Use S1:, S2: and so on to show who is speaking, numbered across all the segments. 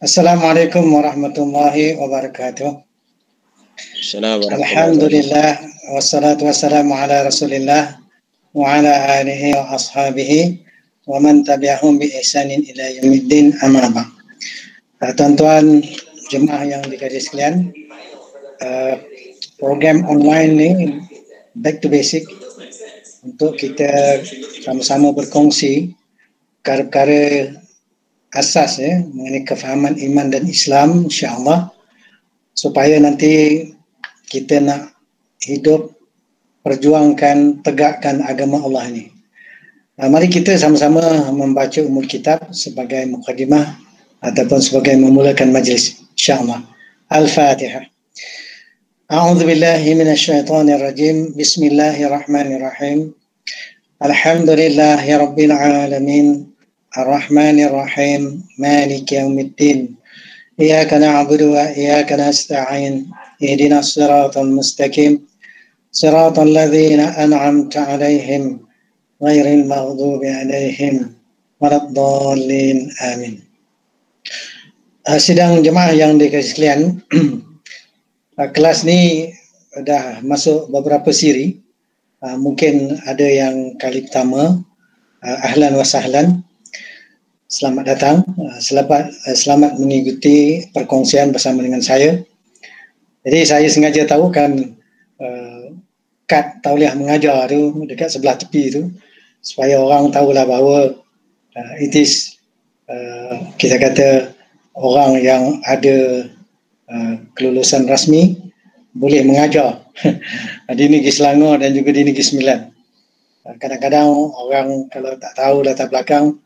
S1: Assalamualaikum warahmatullahi wabarakatuh.
S2: Assalamualaikum.
S1: Alhamdulillah wassalatu wassalamu ala Rasulillah wa ala alihi wa ashabihi wa man tabi'ahum bi ihsanin ila yaumiddin, amma ba'd. Tuan-tuan jemaah yang dikasihi sekalian, program online ni back to basic untuk kita sama-sama berkongsi perkara-perkara asas mengenai kefahaman iman dan Islam, insya-Allah, supaya nanti kita nak hidup, perjuangkan, tegakkan agama Allah ini. Mari kita sama-sama membaca umul kitab sebagai mukadimah ataupun sebagai memulakan majlis, insya-Allah. Al-Fatihah. A'udzu billahi minasyaitonir rajim. Bismillahirrahmanirrahim. Alhamdulillahi rabbil alamin. Ar-Rahmanir Rahim. Maliki yaumiddin. Iyyaka na'budu wa iyyaka nasta'in. Ihdinas siratal mustaqim. Siratal ladzina an'amta 'alaihim ghairil maghdubi 'alaihim waladdallin. Amin. Sidang jemaah yang dikasihi sekalian, kelas ni dah masuk beberapa siri. Mungkin ada yang kali pertama. Ahlan wa sahlan. Selamat datang, selamat mengikuti perkongsian bersama dengan saya. Jadi saya sengaja tahukan kad tauliah mengajar tu dekat sebelah tepi tu, supaya orang tahulah bahawa it is kita kata orang yang ada kelulusan rasmi boleh mengajar di Negeri Selangor dan juga di Negeri Sembilan. Kadang-kadang orang kalau tak tahu latar belakang,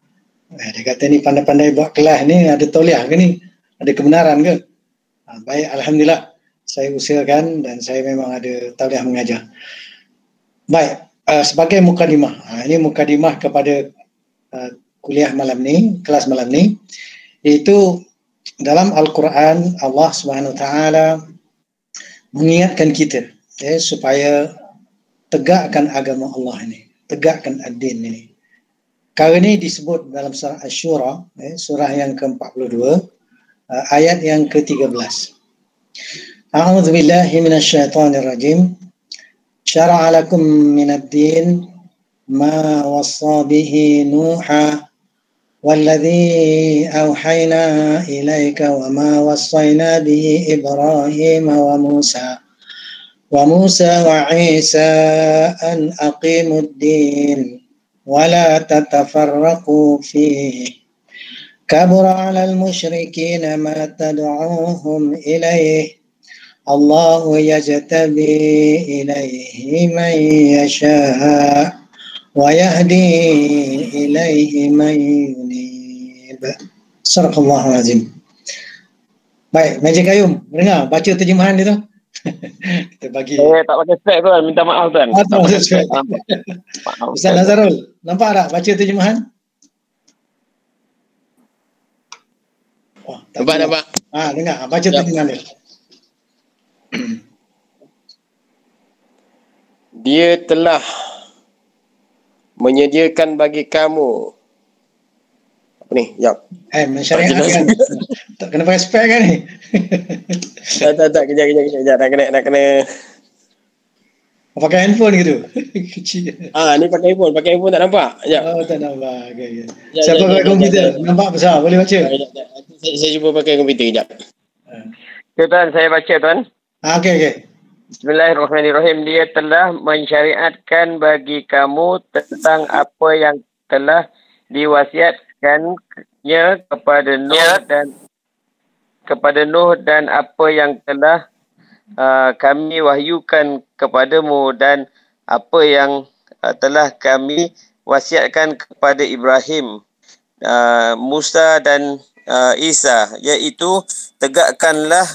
S1: dia kata ni pandai-pandai buat kelas ni, ada tauliah ke ni? Ada kebenaran ke? Baik, Alhamdulillah. Saya usahakan dan saya memang ada tauliah mengajar. Baik, sebagai mukadimah. Ini mukadimah kepada kuliah malam ni, kelas malam ni. Iaitu dalam Al-Quran, Allah SWT mengingatkan kita supaya tegakkan agama Allah ini. Tegakkan ad-din ini. Perkara ini disebut dalam surah Asy-Syura, surah yang ke-42, ayat yang ke-13. A'udzu billahi minasyaitonir rajim. Syara'a lakum minad din ma wassa bihi Nuha walladzi auhayna ilaika wa ma wassayna bihi Ibrahim wa Musa wa Isa an aqimud din ولا تتفرقوا فيه كبر على المشركين ما تدعوهم إليه الله يجتبي إليه من يشاء ويهدي إليه من ينيب. صدق الله العظيم. Baik, Majid Qayyum, dengar baca terjemahan dia tu. Kita bagi.
S2: Tak pakai spek tuan, minta maaf tuan.
S1: Tak pakai spek. Ustaz Nazarul, nampak tak baca terjemahan? Oh,
S2: nampak.
S1: Dengar, baca terjemahan dia.
S2: Dia telah menyediakan bagi kamu apa ni?
S1: Mensyariatkan. Tak kena pakai spek kan ni?
S2: Tak, kejap. Nak kena.
S1: Pakai handphone gitu. Kecil.
S2: Ni pakai handphone tak nampak. Sekejap.
S1: Oh, tak nampak. Okay. Siapa pakai komputer? Nampak besar, boleh baca?
S2: Saya cuba pakai komputer kejap. Okay, tuan, saya baca tuan.
S1: Okey.
S2: Bismillahirrahmanirrahim. Dia telah mensyariatkan bagi kamu tentang apa yang telah diwasiatkannya kepada Nuh dan apa yang telah kami wahyukan kepadamu dan apa yang telah kami wasiatkan kepada Ibrahim, Musa dan Isa, iaitu tegakkanlah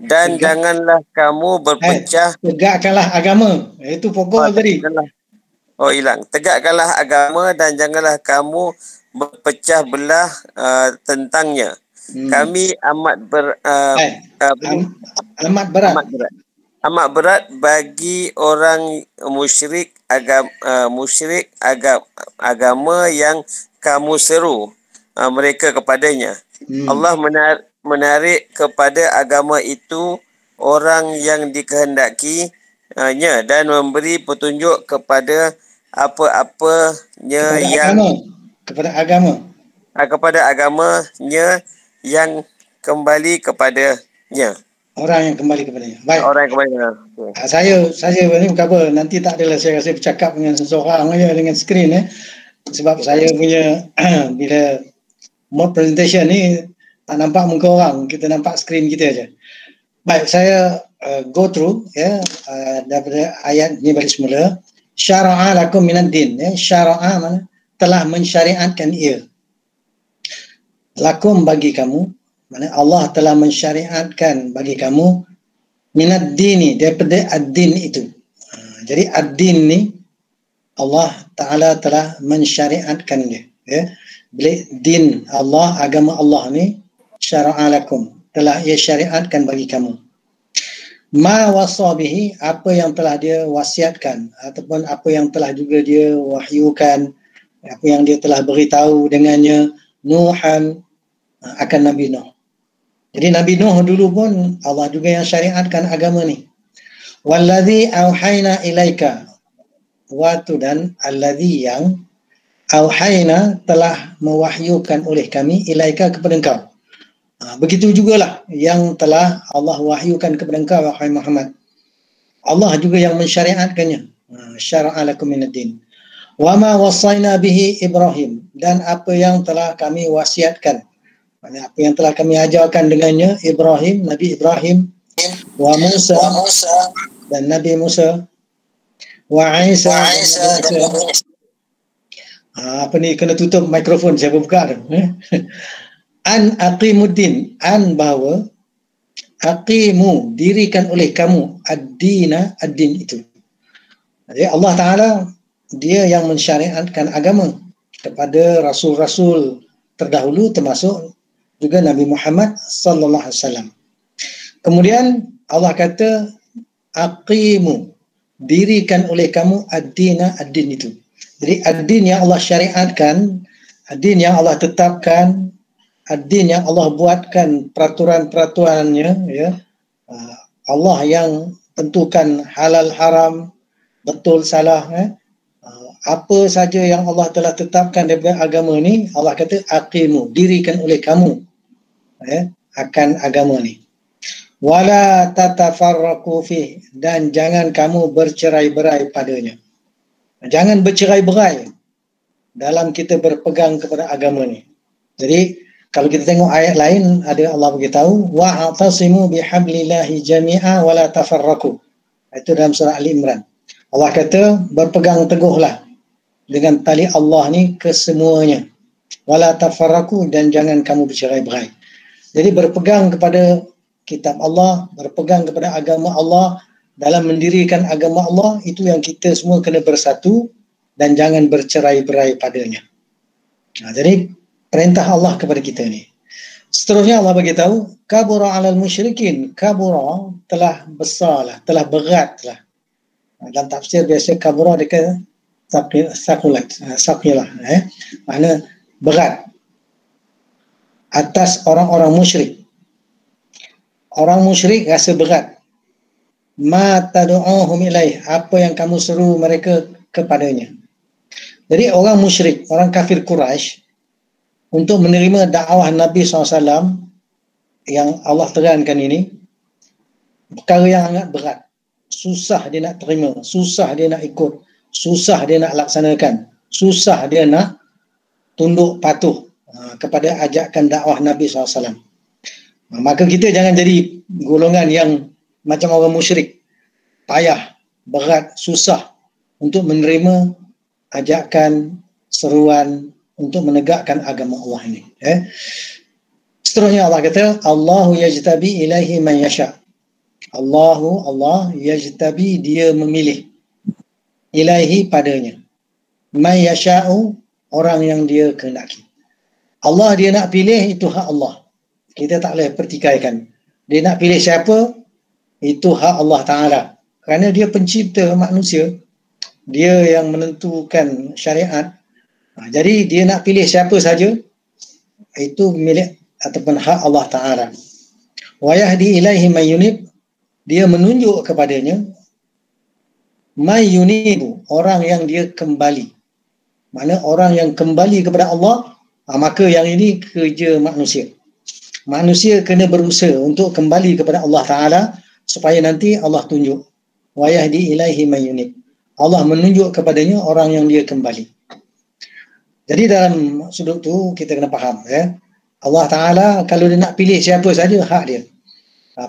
S2: dan janganlah kamu berpecah.
S1: Tegakkanlah agama. Itu pokok tadi.
S2: Hilang. Tegakkanlah agama dan janganlah kamu berpecah belah tentangnya. Kami amat berat. amat berat bagi orang musyrik agama yang kamu seru mereka kepadanya. Allah menarik kepada agama itu orang yang dikehendakinya dan memberi petunjuk kepada apa-apanya
S1: kepada
S2: agamanya yang kembali kepadanya.
S1: Orang yang kembali kepadanya. Baik.
S2: Orang yang kembali kepadanya.
S1: Saya ni bukan apa, nanti tak adalah saya rasa bercakap dengan seseorang je dengan skrin sebab saya punya bila mode presentation ni tak nampak muka orang, kita nampak skrin kita aja. Baik, saya go through daripada ayat ni balik semula. Syara'a lakum minad din, syara'a mana? Telah mensyariatkan ia. Lakum bagi kamu, mana Allah telah mensyariatkan bagi kamu minad dini, daripada ad-din itu. Jadi ad-din ni Allah Ta'ala telah mensyariatkan dia. Bila din Allah, agama Allah ni syara'a lakum, telah ia syariatkan bagi kamu. Ma wasa bihi, apa yang telah dia wasiatkan ataupun apa yang telah juga dia wahyukan, apa yang dia telah beritahu dengannya Nuhan akan Nabi Nuh. Jadi Nabi Nuh dulu pun Allah juga yang syariatkan agama ni. Wallazi auhayna ilaika, waktu dan allazi yang auhayna telah mewahyukan oleh kami ilaika kepada engkau. Begitu jugalah yang telah Allah wahyukan kepada engkau wahai Muhammad. Allah juga yang mensyariatkannya. Syara'a lakum minad din. Wa ma wassayna bihi Ibrahim, dan apa yang telah kami wasiatkan, apa yang telah kami ajarkan dengannya Ibrahim, Nabi Ibrahim, wa Musa dan Nabi Musa, wa Isa dan Nabi Isa. Apa ni, kena tutup mikrofon, saya buka dah. An aqimuddin, an bahawa aqimu, dirikan oleh kamu ad-dina, ad-din itu. Jadi Allah Ta'ala dia yang mensyariatkan agama kepada rasul-rasul terdahulu, termasuk juga Nabi Muhammad sallallahu alaihi wasallam. Kemudian Allah kata aqimu, dirikan oleh kamu ad-dina, ad-din itu. Jadi ad-din yang Allah syariatkan, ad-din yang Allah tetapkan, ad-din yang Allah buatkan peraturan-peraturannya, Allah yang tentukan halal haram, betul salah, apa saja yang Allah telah tetapkan daripada agama ni, Allah kata aqimu, dirikan oleh kamu akan agama ni. Wala tatafarraqu fi, dan jangan kamu bercerai-berai padanya. Jangan bercerai-berai dalam kita berpegang kepada agama ni. Jadi kalau kita tengok ayat lain, ada Allah beritahu wa'tasimu bihablillahi jami'a wala tafarraqu. Itu dalam surah Ali Imran. Allah kata berpegang teguhlah dengan tali Allah ni kesemuanya. Wala tafarraqu, dan jangan kamu bercerai-berai. Jadi berpegang kepada kitab Allah, berpegang kepada agama Allah, dalam mendirikan agama Allah, itu yang kita semua kena bersatu dan jangan bercerai-berai padanya. Jadi perintah Allah kepada kita ni. Seterusnya Allah beritahu kabura 'alal musyrikin, kabura telah besarlah, telah beratlah. Dalam tafsir biasa kabura dia saqilah, makna berat atas orang-orang musyrik. Orang musyrik rasa berat. Ma tad'uhum ilaih, apa yang kamu seru mereka kepadanya. Jadi orang musyrik, orang kafir Quraisy, untuk menerima dakwah Nabi SAW yang Allah terangkan ini, perkara yang sangat berat. Susah dia nak terima, susah dia nak ikut, susah dia nak laksanakan, susah dia nak tunduk patuh kepada ajakan dakwah Nabi SAW. Maka kita jangan jadi golongan yang macam orang musyrik, payah, berat, susah untuk menerima ajakan, seruan untuk menegakkan agama Allah ini. Seterusnya Allah kata Allahu yajtabi ilaihi man yasha. Allah yajtabi, dia memilih, ilaihi padanya, man yasha'u, orang yang dia kehendaki. Allah dia nak pilih, itu hak Allah. Kita tak boleh pertikaikan. Dia nak pilih siapa, itu hak Allah Ta'ala. Kerana dia pencipta manusia, dia yang menentukan syariat. Jadi dia nak pilih siapa saja, itu milik ataupun hak Allah Ta'ala. Wa yahdi ilaihi man yunib, dia menunjuk kepadanya may yunibu, orang yang dia kembali. Mana orang yang kembali kepada Allah, maka yang ini kerja manusia. Manusia kena berusaha untuk kembali kepada Allah Ta'ala supaya nanti Allah tunjuk. Wa yahdi ilaihi man yunib, Allah menunjuk kepadanya orang yang dia kembali. Jadi dalam sudut tu kita kena faham, ya. Allah Ta'ala kalau dia nak pilih siapa saja, hak dia.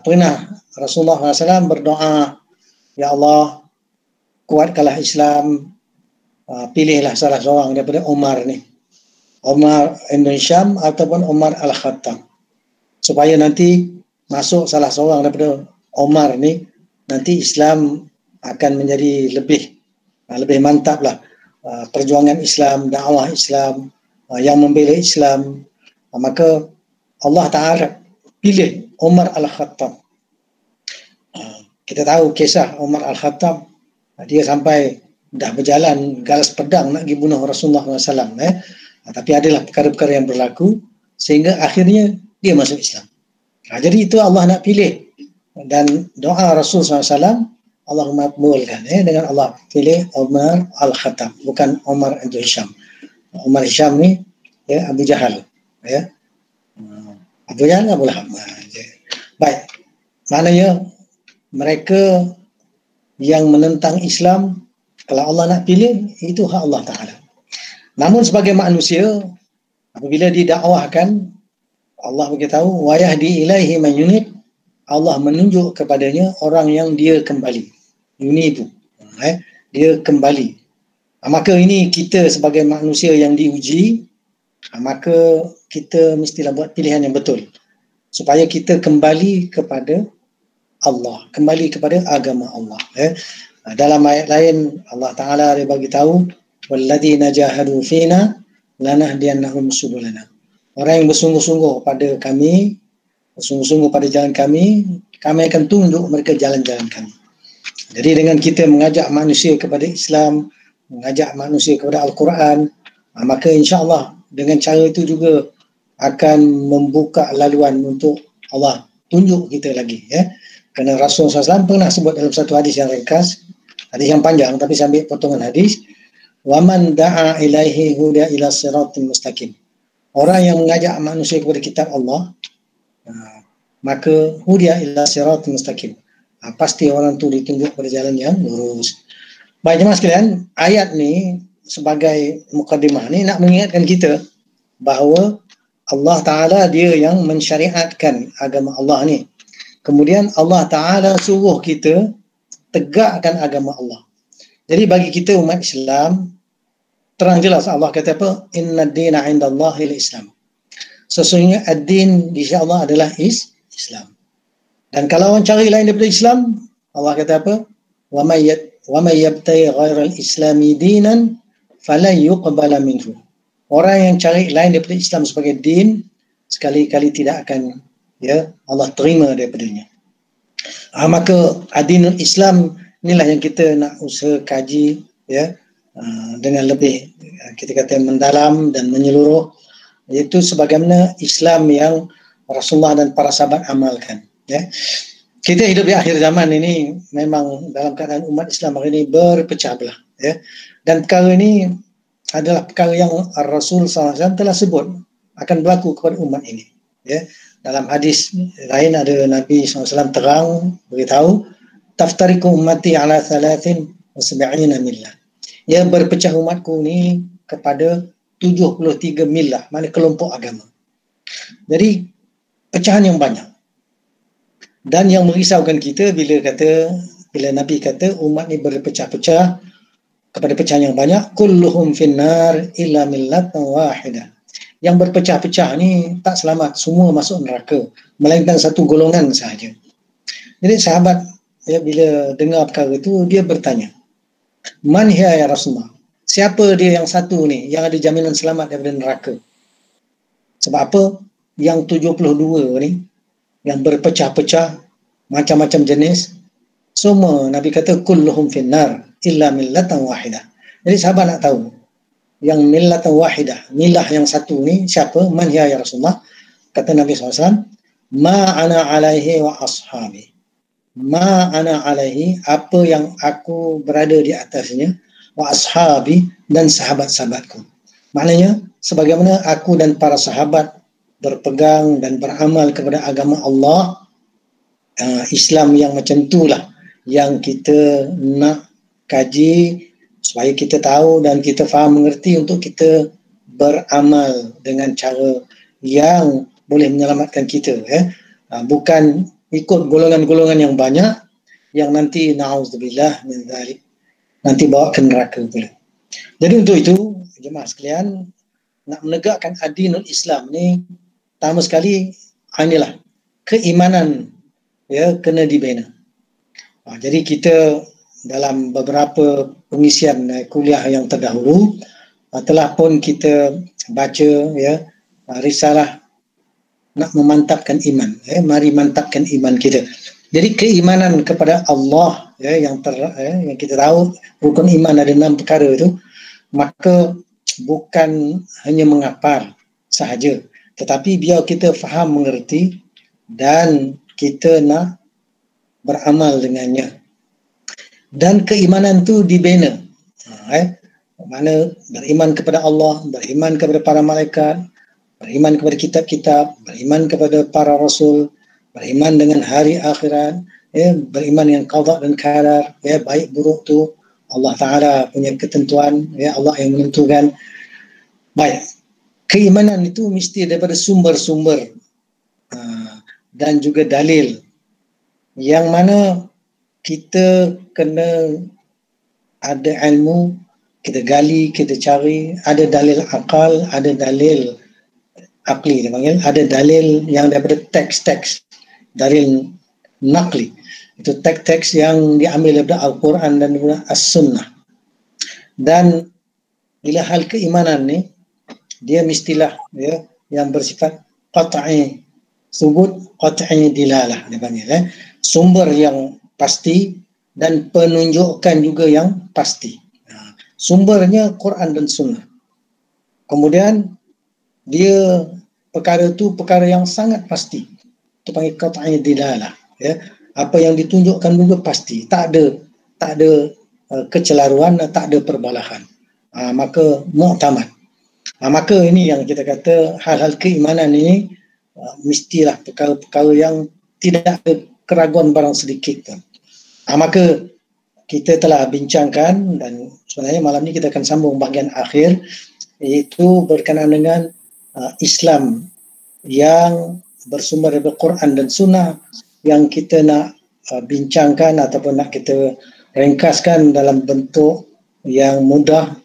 S1: Pernah Rasulullah SAW berdoa, ya Allah, kuatkanlah Islam, pilihlah salah seorang daripada Umar ni, Umar ibn Syam ataupun Umar al-Khattab, supaya nanti masuk salah seorang daripada Umar ni, nanti Islam akan menjadi lebih mantap lah. Perjuangan Islam, dakwah Islam, yang membela Islam. Maka Allah Ta'ala pilih Umar al-Khattab. Kita tahu kisah Umar al-Khattab, dia sampai dah berjalan galas pedang nak pergi bunuh Rasulullah SAW, tapi adalah perkara-perkara yang berlaku sehingga akhirnya dia masuk Islam. Jadi itu Allah nak pilih, dan doa Rasulullah SAW Allah makbulkan, dengan Allah pilih Umar al-Khattab, bukan Umar ibn Hisham. Umar Hisham ni Abu Jahal, Abu Jahal Abu Lahab. Baik, maknanya mereka yang menentang Islam, kalau Allah nak pilih, itu hak Allah Ta'ala. Namun sebagai manusia, apabila didakwahkan, Allah beritahu wa yahdi ilaihi man yunib, Allah menunjuk kepadanya orang yang dia kembali. Yunibu, dia kembali. Maka ini kita sebagai manusia yang diuji, maka kita mestilah buat pilihan yang betul supaya kita kembali kepada Allah, kembali kepada agama Allah. Dalam ayat lain Allah Ta'ala dia bagi tahu, walladzina jahadu fina lanahdiyannahum subulana. Orang yang bersungguh-sungguh pada kami, bersungguh-sungguh pada jalan kami, kami akan tunjuk mereka jalan-jalan kami. Jadi dengan kita mengajak manusia kepada Islam, mengajak manusia kepada Al-Quran, maka insya-Allah dengan cara itu juga akan membuka laluan untuk Allah tunjuk kita lagi, Kerana Rasulullah SAW pernah sebut dalam satu hadis yang ringkas, hadis yang panjang tapi saya ambil potongan hadis, waman da'a ilaihi huda ila siratin mustaqim. Orang yang mengajak manusia kepada kitab Allah, maka huda ila siratin mustaqim. Pasti orang tu ditunjuk pada jalan yang lurus. Baik jemaah sekalian, ayat ni sebagai mukadimah ni nak mengingatkan kita bahawa Allah Ta'ala dia yang mensyariatkan agama Allah ni. Kemudian Allah Ta'ala suruh kita tegakkan agama Allah. Jadi bagi kita umat Islam, terang jelas Allah kata apa? Inna ad-dina 'indallahi al-Islam. Sesungguhnya ad-din di sisi Allah adalah Islam. Dan kalau orang cari lain daripada Islam, Allah kata apa? Wa may yabtaghi ghairal islami dinan falan yuqbala minhu. Orang yang cari lain daripada Islam sebagai din, sekali-kali tidak akan Allah terima daripadanya. Maka adinul Islam inilah yang kita nak usaha kaji dengan lebih kita kata mendalam dan menyeluruh, iaitu sebagaimana Islam yang Rasulullah dan para sahabat amalkan. Kita hidup di akhir zaman ini memang dalam keadaan umat Islam hari ini berpecah belah, dan perkara ini adalah perkara yang Rasul SAW telah sebut akan berlaku kepada umat ini. Dalam hadis lain ada Nabi SAW terang beritahu, taftariku ummati ala 73 millah. Berpecah umatku ni kepada 73 millah, mana kelompok agama. Jadi pecahan yang banyak. Dan yang merisaukan kita bila Nabi kata umat ni berpecah-pecah kepada pecahan yang banyak, kulluhum finnar illa millatan wahidah. Yang berpecah-pecah ni tak selamat, semua masuk neraka, melainkan satu golongan sahaja. Jadi sahabat bila dengar perkara itu, dia bertanya, man hiya ya Rasulullah? Siapa dia yang satu ni yang ada jaminan selamat daripada neraka? Sebab apa? Yang 72 ni yang berpecah-pecah macam-macam jenis, semua Nabi kata kulluhum finnar illa millatan wahidah. Jadi sahabat nak tahu yang millatan wahidah, milah yang satu ni siapa? Man hiya ya Rasulullah? Kata Nabi SAW, ma ana alaihi wa ashabi. Ma ana alaihi, apa yang aku berada di atasnya, wa ashabi, dan sahabat-sahabatku. Maknanya sebagaimana aku dan para sahabat berpegang dan beramal kepada agama Allah, Islam yang macam itulah yang kita nak kaji supaya kita tahu dan kita faham mengerti untuk kita beramal dengan cara yang boleh menyelamatkan kita, bukan ikut golongan-golongan yang banyak yang nanti na'udzubillah min dzalik, nanti bawa ke neraka pula. Jadi untuk itu jemaah sekalian, nak menegakkan ad-dinul Islam ni pertama sekali inilah keimanan, kena dibina. Jadi kita dalam beberapa pengisian kuliah yang terdahulu telah pun kita baca risalah nak memantapkan iman. Mari mantapkan iman kita. Jadi keimanan kepada Allah yang kita tahu rukun iman ada 6 perkara itu, maka bukan hanya menghafal sahaja, tetapi biar kita faham mengerti dan kita nak beramal dengannya. Dan keimanan tu dibina. Mana beriman kepada Allah, beriman kepada para malaikat, beriman kepada kitab-kitab, beriman kepada para rasul, beriman dengan hari akhirat, beriman dengan qada dan qadar, baik buruk tu Allah Ta'ala punya ketentuan, Allah yang menentukan. Baik, keimanan itu mesti daripada sumber-sumber dan juga dalil yang mana kita kena ada ilmu, kita gali, kita cari, ada dalil akal, ada dalil akli, ada dalil yang daripada teks-teks, dalil nakli, itu teks-teks yang diambil daripada Al-Quran dan daripada As-Sunnah. Dan bila hal keimanan ni, dia mestilah yang bersifat qat'i subut, qat'i dilalah dia panggil, sumber yang pasti dan penunjukan juga yang pasti. Sumbernya Quran dan Sunnah. Kemudian dia perkara itu perkara yang sangat pasti. Itu panggil qat'i dilalah. Apa yang ditunjukkan juga pasti. Tak ada kecelaruan, tak ada perbalahan. Maka mu'tamad. Maka ini yang kita kata hal-hal keimanan ini mestilah perkara-perkara yang tidak ada keraguan barang sedikit pun. Maka kita telah bincangkan dan sebenarnya malam ni kita akan sambung bahagian akhir, iaitu berkenaan dengan Islam yang bersumber dari Quran dan Sunnah, yang kita nak bincangkan ataupun nak kita ringkaskan dalam bentuk yang mudah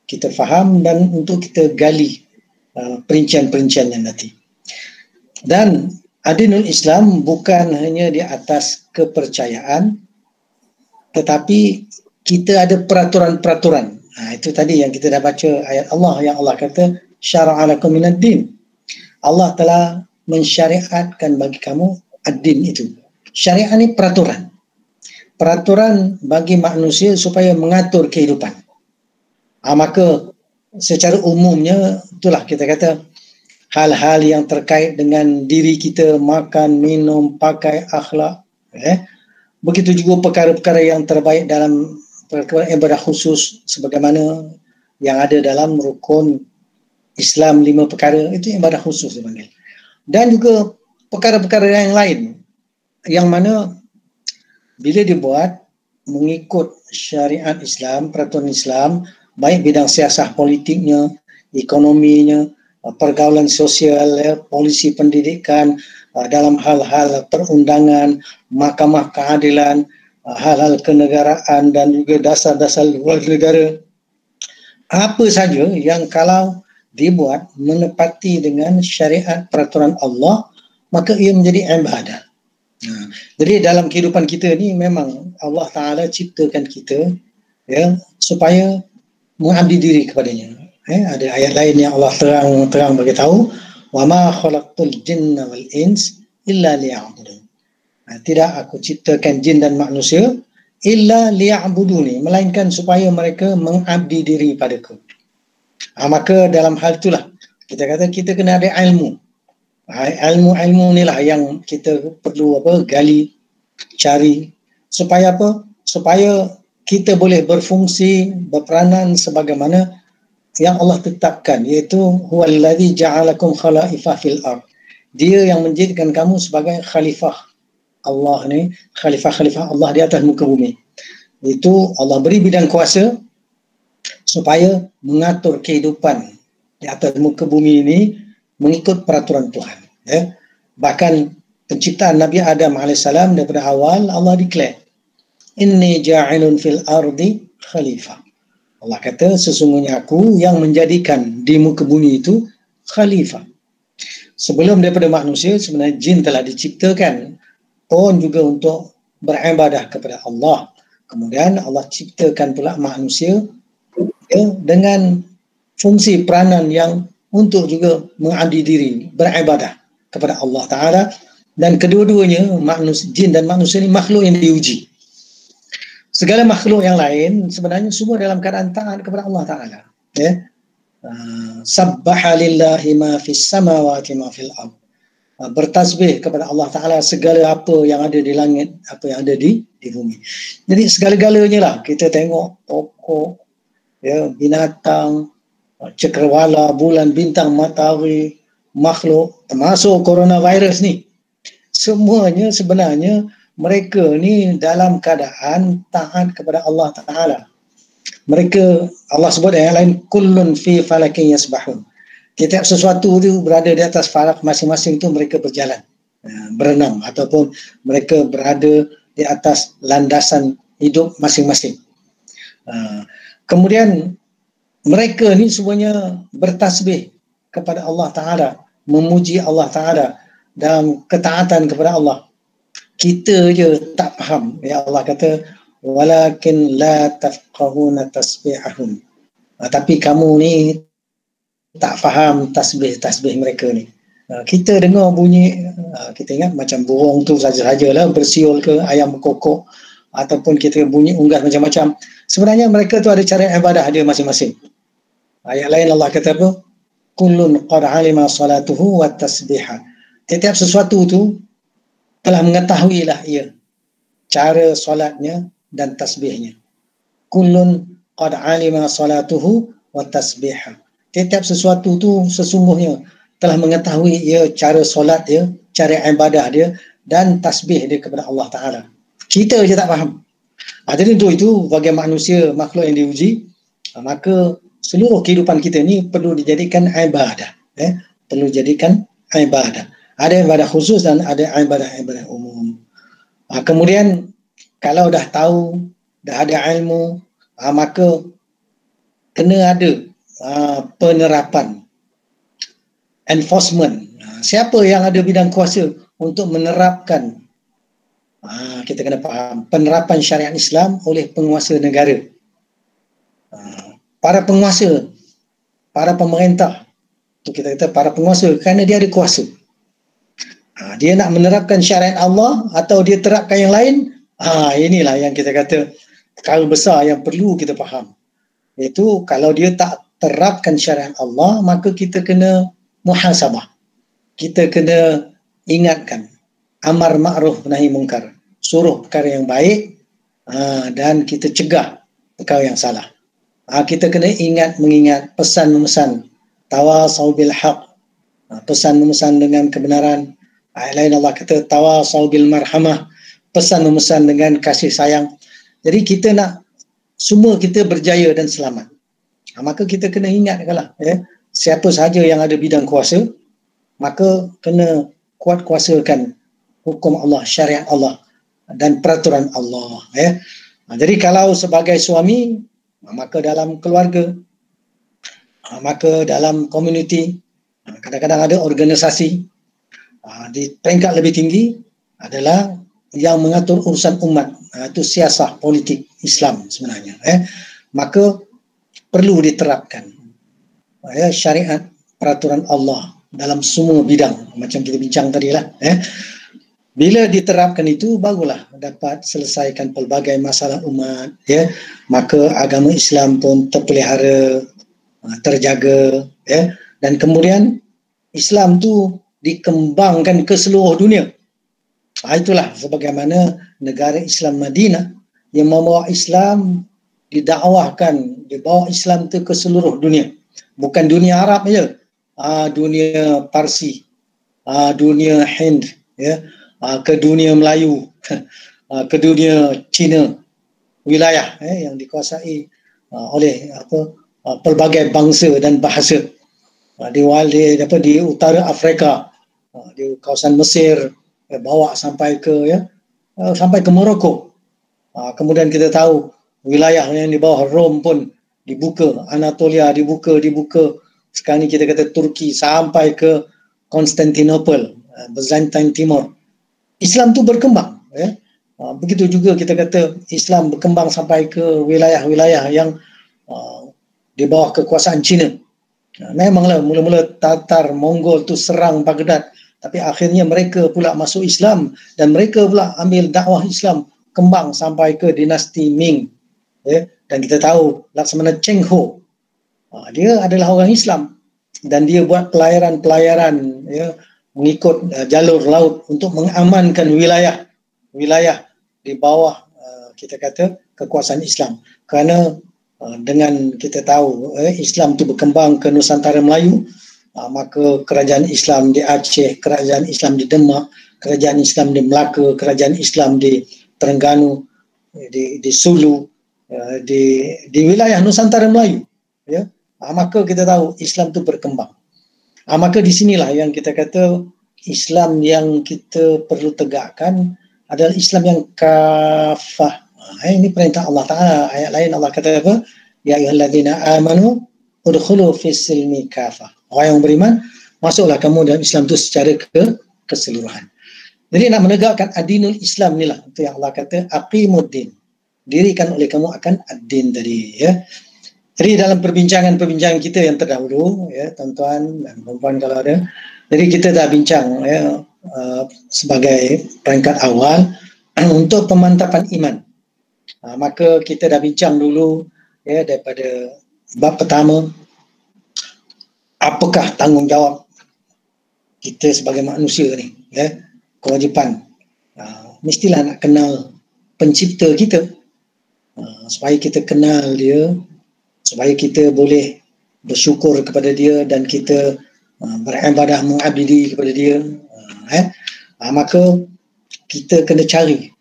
S1: kita faham dan untuk kita gali perincian-perinciannya nanti. Dan ad-dinul Islam bukan hanya di atas kepercayaan, tetapi kita ada peraturan-peraturan. Itu tadi yang kita dah baca ayat Allah yang Allah kata syara'a lakum minad din. Allah telah mensyariatkan bagi kamu ad-din itu. Syariat ni peraturan. Peraturan bagi manusia supaya mengatur kehidupan. Maka secara umumnya itulah kita kata hal-hal yang terkait dengan diri kita, makan, minum, pakai, akhlak. Begitu juga perkara-perkara yang terbaik dalam perkara ibadah khusus sebagaimana yang ada dalam rukun Islam 5 perkara, itu ibadah khusus dipanggil. Dan juga perkara-perkara yang lain yang mana bila dibuat mengikut syariat Islam, peraturan Islam, baik bidang siasah politiknya, ekonominya, pergaulan sosial, polisi pendidikan, dalam hal-hal perundangan, mahkamah keadilan, hal-hal kenegaraan dan juga dasar-dasar luar negara. Apa saja yang kalau dibuat menepati dengan syariat peraturan Allah, maka ia menjadi ibadah. Jadi dalam kehidupan kita ni memang Allah Ta'ala ciptakan kita supaya mengabdi diri kepadanya. Ada ayat lain yang Allah terang beritahu, wa ma khalaqtul jinna wal ins illa liya'budun. Tidak aku ciptakan jin dan manusia illa liya'buduni, melainkan supaya mereka mengabdi diri padaku. Maka dalam hal itulah kita kata kita kena ada ilmu. Ilmu inilah yang kita perlu gali, cari, supaya apa? Supaya kita boleh berfungsi, berperanan sebagaimana yang Allah tetapkan, iaitu huwallazi ja'alakum khala'ifah fil ard. Dia yang menjadikan kamu sebagai khalifah Allah ni, khalifah Allah di atas muka bumi. Itu Allah beri bidang kuasa supaya mengatur kehidupan di atas muka bumi ini mengikut peraturan Tuhan. Ya. Bahkan penciptaan Nabi Adam AS daripada awal Allah declare, inni ja'ilun fil ardi khalifah. Allah kata sesungguhnya aku yang menjadikan di muka bumi itu khalifah. Sebelum daripada manusia sebenarnya jin telah diciptakan pun juga untuk beribadah kepada Allah. Kemudian Allah ciptakan pula manusia dengan fungsi peranan yang untuk juga mengabdi diri, beribadah kepada Allah Ta'ala. Dan kedua-duanya, jin dan manusia ini makhluk yang diuji. Segala makhluk yang lain sebenarnya semua dalam keadaan taat kepada Allah Ta'ala. Ya. Sabbaha lillahi ma fis samawati ma fil ard. Bertasbih kepada Allah Ta'ala segala apa yang ada di langit, apa yang ada di bumi. Jadi segala-galanya lah kita tengok pokok, ya, binatang, cakrawala, bulan, bintang, matahari, makhluk, termasuk coronavirus ni. Semuanya sebenarnya mereka ni dalam keadaan taat kepada Allah Ta'ala. Mereka, Allah sebut yang lain, kullun fi falakin yasbahun. Setiap sesuatu itu berada di atas falak masing-masing tu mereka berjalan, berenang, ataupun mereka berada di atas landasan hidup masing-masing. Kemudian mereka ni semuanya bertasbih kepada Allah Ta'ala, memuji Allah Ta'ala dalam ketaatan kepada Allah. Kita je tak faham. Ya Allah kata, walakin la tafqahuna tasbihahum. Tapi kamu ni tak faham tasbih mereka ni. Kita dengar bunyi, kita ingat macam burung tu saja-sajalah bersiul ke, ayam berkokok, ataupun kita bunyi unggas macam-macam. Sebenarnya mereka tu ada cara ibadah dia masing-masing. Ayat lain Allah kata apa? Kullun qad alima salatuhu wa tasbihah. Setiap sesuatu tu telah mengetahuilah ia cara solatnya dan tasbihnya. Kullun qad alima salatuhu wa tasbihah. Setiap sesuatu tu sesungguhnya telah mengetahui ia cara solat dia, cara ibadah dia dan tasbih dia kepada Allah Ta'ala. Kita je tak faham. Jadi untuk itu bagi manusia, makhluk yang diuji, maka seluruh kehidupan kita ni perlu dijadikan ibadah. Perlu dijadikan ibadah. Ada ibadah khusus dan ada ibadah-ibadah umum. Kemudian kalau dah tahu, dah ada ilmu, maka kena ada penerapan, enforcement. Siapa yang ada bidang kuasa untuk menerapkan, kita kena faham, penerapan syariat Islam oleh penguasa negara. Para penguasa, para pemerintah, kita kata para penguasa kerana dia ada kuasa. Dia nak menerapkan syariat Allah atau dia terapkan yang lain, inilah yang kita kata perkara besar yang perlu kita faham. Iaitu kalau dia tak terapkan syariat Allah, maka kita kena muhasabah. Kita kena ingatkan amar ma'ruf nahi mungkar, suruh perkara yang baik, dan kita cegah perkara yang salah. Kita kena mengingat pesan memesan, tawasau bil haq, pesan memesan dengan kebenaran. Ayat lain Allah kata tawasau bil marhamah, pesan memesan dengan kasih sayang. Jadi kita nak semua kita berjaya dan selamat. Maka kita kena ingatkanlah, siapa sahaja yang ada bidang kuasa, maka kena kuat kuasakan hukum Allah, syariat Allah dan peraturan Allah. Jadi kalau sebagai suami, maka dalam keluarga, maka dalam komuniti, kadang-kadang ada organisasi, di peringkat lebih tinggi adalah yang mengatur urusan umat, itu siasah politik Islam sebenarnya. Maka perlu diterapkan syariat peraturan Allah dalam semua bidang macam kita bincang tadi lah. Bila diterapkan itu, barulah dapat selesaikan pelbagai masalah umat, ya. Maka agama Islam pun terpelihara, terjaga, ya. Dan kemudian Islam tu dikembangkan ke seluruh dunia. Itulah sebagaimana negara Islam Madinah yang membawa Islam, didakwahkan, dibawa Islam tu ke seluruh dunia. Bukan dunia Arab saja, dunia Parsi, dunia Hind, ya, ke dunia Melayu, ke dunia Cina, wilayah yang dikuasai oleh pelbagai bangsa dan bahasa. Di utara Afrika, di kawasan Mesir, bawa sampai ke Morocco. Kemudian kita tahu wilayah yang di bawah Rom pun dibuka, Anatolia dibuka. Sekarang ni kita kata Turki sampai ke Konstantinopel, Byzantine Timur. Islam tu berkembang, ya. Begitu juga kita kata Islam berkembang sampai ke wilayah-wilayah yang di bawah kekuasaan Cina. Memanglah mula-mula Tatar, Mongol tu serang Baghdad, tapi akhirnya mereka pula masuk Islam dan mereka pula ambil dakwah Islam, kembang sampai ke dinasti Ming, ya. Dan kita tahu Laksamana Cheng Ho, dia adalah orang Islam dan dia buat pelayaran, ya, mengikut jalur laut untuk mengamankan wilayah di bawah kita kata kekuasaan Islam. Kerana dengan kita tahu Islam itu berkembang ke Nusantara Melayu, maka kerajaan Islam di Aceh, kerajaan Islam di Demak, kerajaan Islam di Melaka, kerajaan Islam di Terengganu, di Sulu, di wilayah Nusantara Melayu, ya. Maka kita tahu Islam itu berkembang. Maka di sinilah yang kita kata Islam yang kita perlu tegakkan adalah Islam yang kafah. Ini perintah Allah Ta'ala. Ayat lain Allah kata apa? Ya ayyuhalladzina amanu udkhulu fis silmi kafah. Orang yang beriman, masuklah kamu dalam Islam itu secara keseluruhan. Jadi nak menegakkan ad-dinul Islam inilah itu yang Allah kata aqimuddin. Dirikan oleh kamu akan ad-din tadi, ya. Jadi dalam perbincangan kita yang terdahulu, ya, tuan-tuan dan puan-puan kalau ada, jadi kita dah bincang, ya, sebagai peringkat awal untuk pemantapan iman. Maka kita dah bincang dulu, ya, daripada bab pertama, apakah tanggungjawab kita sebagai manusia ni, ya, kewajipan. Mestilah nak kenal pencipta kita, supaya kita kenal dia, supaya kita boleh bersyukur kepada dia dan kita beribadah mengabdi kepada dia. Maka kita kena cari.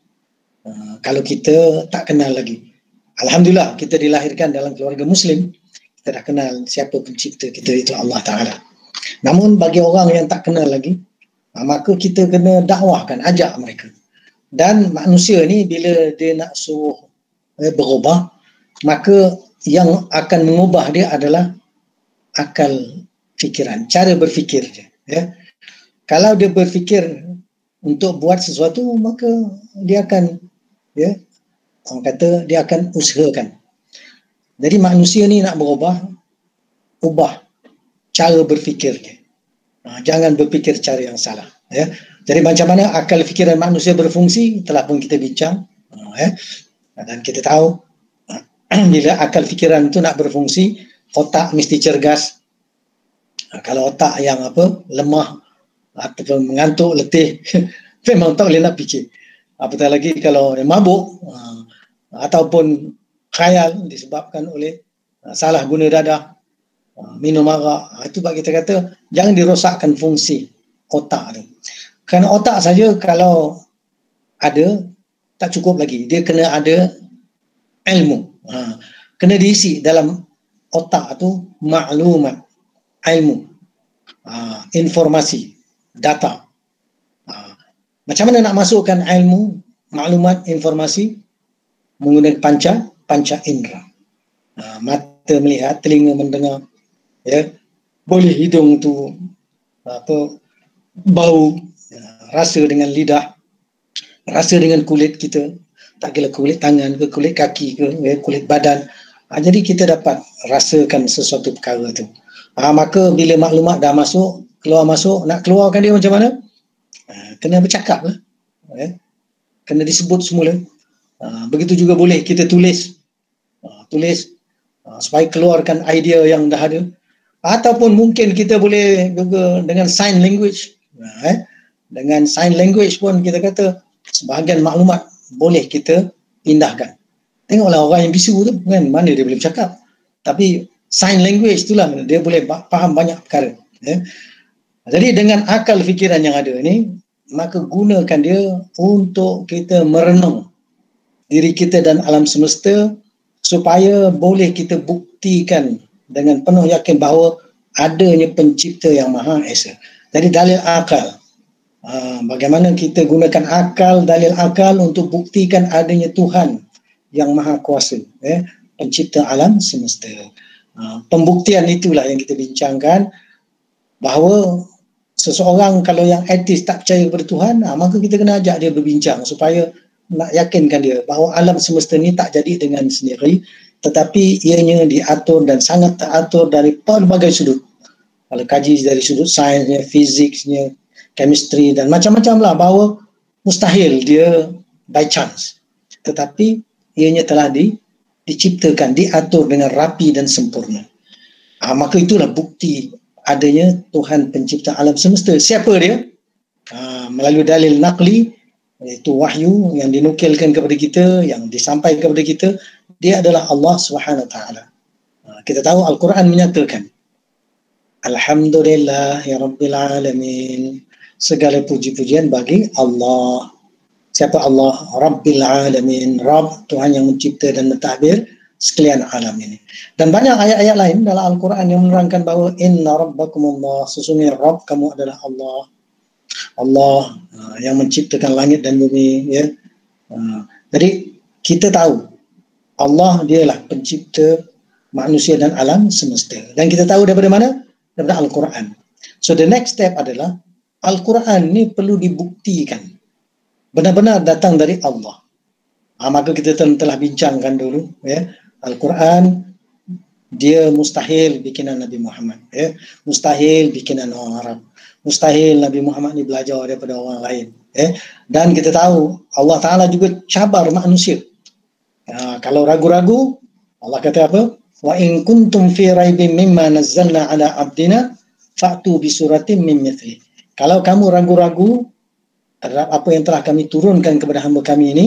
S1: Kalau kita tak kenal lagi, alhamdulillah kita dilahirkan dalam keluarga Muslim, kita dah kenal siapa pencipta kita, itu Allah Ta'ala. Namun bagi orang yang tak kenal lagi, maka kita kena dakwahkan, ajak mereka. Dan manusia ni bila dia nak suruh berubah, maka yang akan mengubah dia adalah akal fikiran, cara berfikir dia, ya. Kalau dia berfikir untuk buat sesuatu, maka dia akan, ya, orang kata dia akan usahakan. Jadi manusia ni nak berubah, ubah cara berfikir dia. Jangan berfikir cara yang salah, ya. Jadi macam mana akal fikiran manusia berfungsi telah pun kita bincang, ya. Dan kita tahu bila akal fikiran itu nak berfungsi, otak mesti cergas. Kalau otak yang lemah ataupun mengantuk, letih, memang tak boleh nak fikir. Apatah lagi kalau mabuk ataupun khayal disebabkan oleh salah guna dadah, minum arak. Itu bab kita kata jangan dirosakkan fungsi otak tu. Kerana otak saja kalau ada tak cukup lagi. Dia kena ada ilmu. Kena diisi dalam otak tu maklumat, ilmu, informasi, data. Macam mana nak masukkan ilmu, maklumat, informasi? Menggunakan panca indera. Mata melihat, telinga mendengar, ya, boleh hidung tu bau, rasa dengan lidah, rasa dengan kulit kita, tak kira kulit tangan ke, kulit kaki ke, ya, kulit badan. Jadi kita dapat rasakan sesuatu perkara tu. Maka bila maklumat dah masuk, keluar masuk, nak keluarkan dia macam mana? Kena bercakap lah. kena disebut semula. Begitu juga boleh kita tulis supaya keluarkan idea yang dah ada, ataupun mungkin kita boleh juga dengan sign language. Dengan sign language pun kita kata sebahagian maklumat boleh kita pindahkan. Tengoklah orang yang bisu tu kan, mana dia boleh bercakap, tapi sign language itulah dia boleh faham banyak perkara. Jadi dengan akal fikiran yang ada ni, maka gunakan dia untuk kita merenung diri kita dan alam semesta, supaya boleh kita buktikan dengan penuh yakin bahawa adanya pencipta yang Maha Esa. Jadi dalil akal. Bagaimana kita gunakan akal, dalil akal untuk buktikan adanya Tuhan yang Maha Kuasa, pencipta alam semesta. Pembuktian itulah yang kita bincangkan, bahawa seseorang kalau yang ateis tak percaya kepada Tuhan, maka kita kena ajak dia berbincang supaya nak yakinkan dia bahawa alam semesta ni tak jadi dengan sendiri, tetapi ianya diatur dan sangat teratur dari pelbagai sudut. Kalau kaji dari sudut sainsnya, fiziksnya, chemistry dan macam-macam lah, bahawa mustahil dia by chance, tetapi ianya telah diciptakan, diatur dengan rapi dan sempurna. Maka itulah bukti adanya Tuhan pencipta alam semesta. Siapa dia? Melalui dalil naqli, iaitu wahyu yang dinukilkan kepada kita, yang disampaikan kepada kita, dia adalah Allah Subhanahu Wa Taala. Kita tahu Al-Quran menyatakan, Alhamdulillah ya Rabbil Alamin, segala puji-pujian bagi Allah. Siapa Allah? Rabbil Alamin, Rabb, Tuhan yang mencipta dan mentadbir sekalian alam ini. Dan banyak ayat-ayat lain dalam Al-Quran yang menerangkan bahawa inna rabbakumullah, sesungguhnya Rabb kamu adalah Allah. Allah yang menciptakan langit dan bumi, ya. Jadi kita tahu Allah dialah pencipta manusia dan alam semesta. Dan kita tahu daripada mana? Daripada Al-Quran. So the next step adalah Al-Quran ni perlu dibuktikan benar-benar datang dari Allah. Maka kita telah bincangkan dulu, ya. Al-Quran dia mustahil bikinan Nabi Muhammad, ya. Mustahil bikinan orang Arab. Mustahil Nabi Muhammad ni belajar daripada orang lain. Dan kita tahu Allah Ta'ala juga cabar manusia. Kalau ragu-ragu, Allah kata apa? Wa in kuntum fi raibin mimma nazzalna ala abdina fa'tu bi suratin min mithli. Kalau kamu ragu-ragu terhadap apa yang telah kami turunkan kepada hamba kami ini,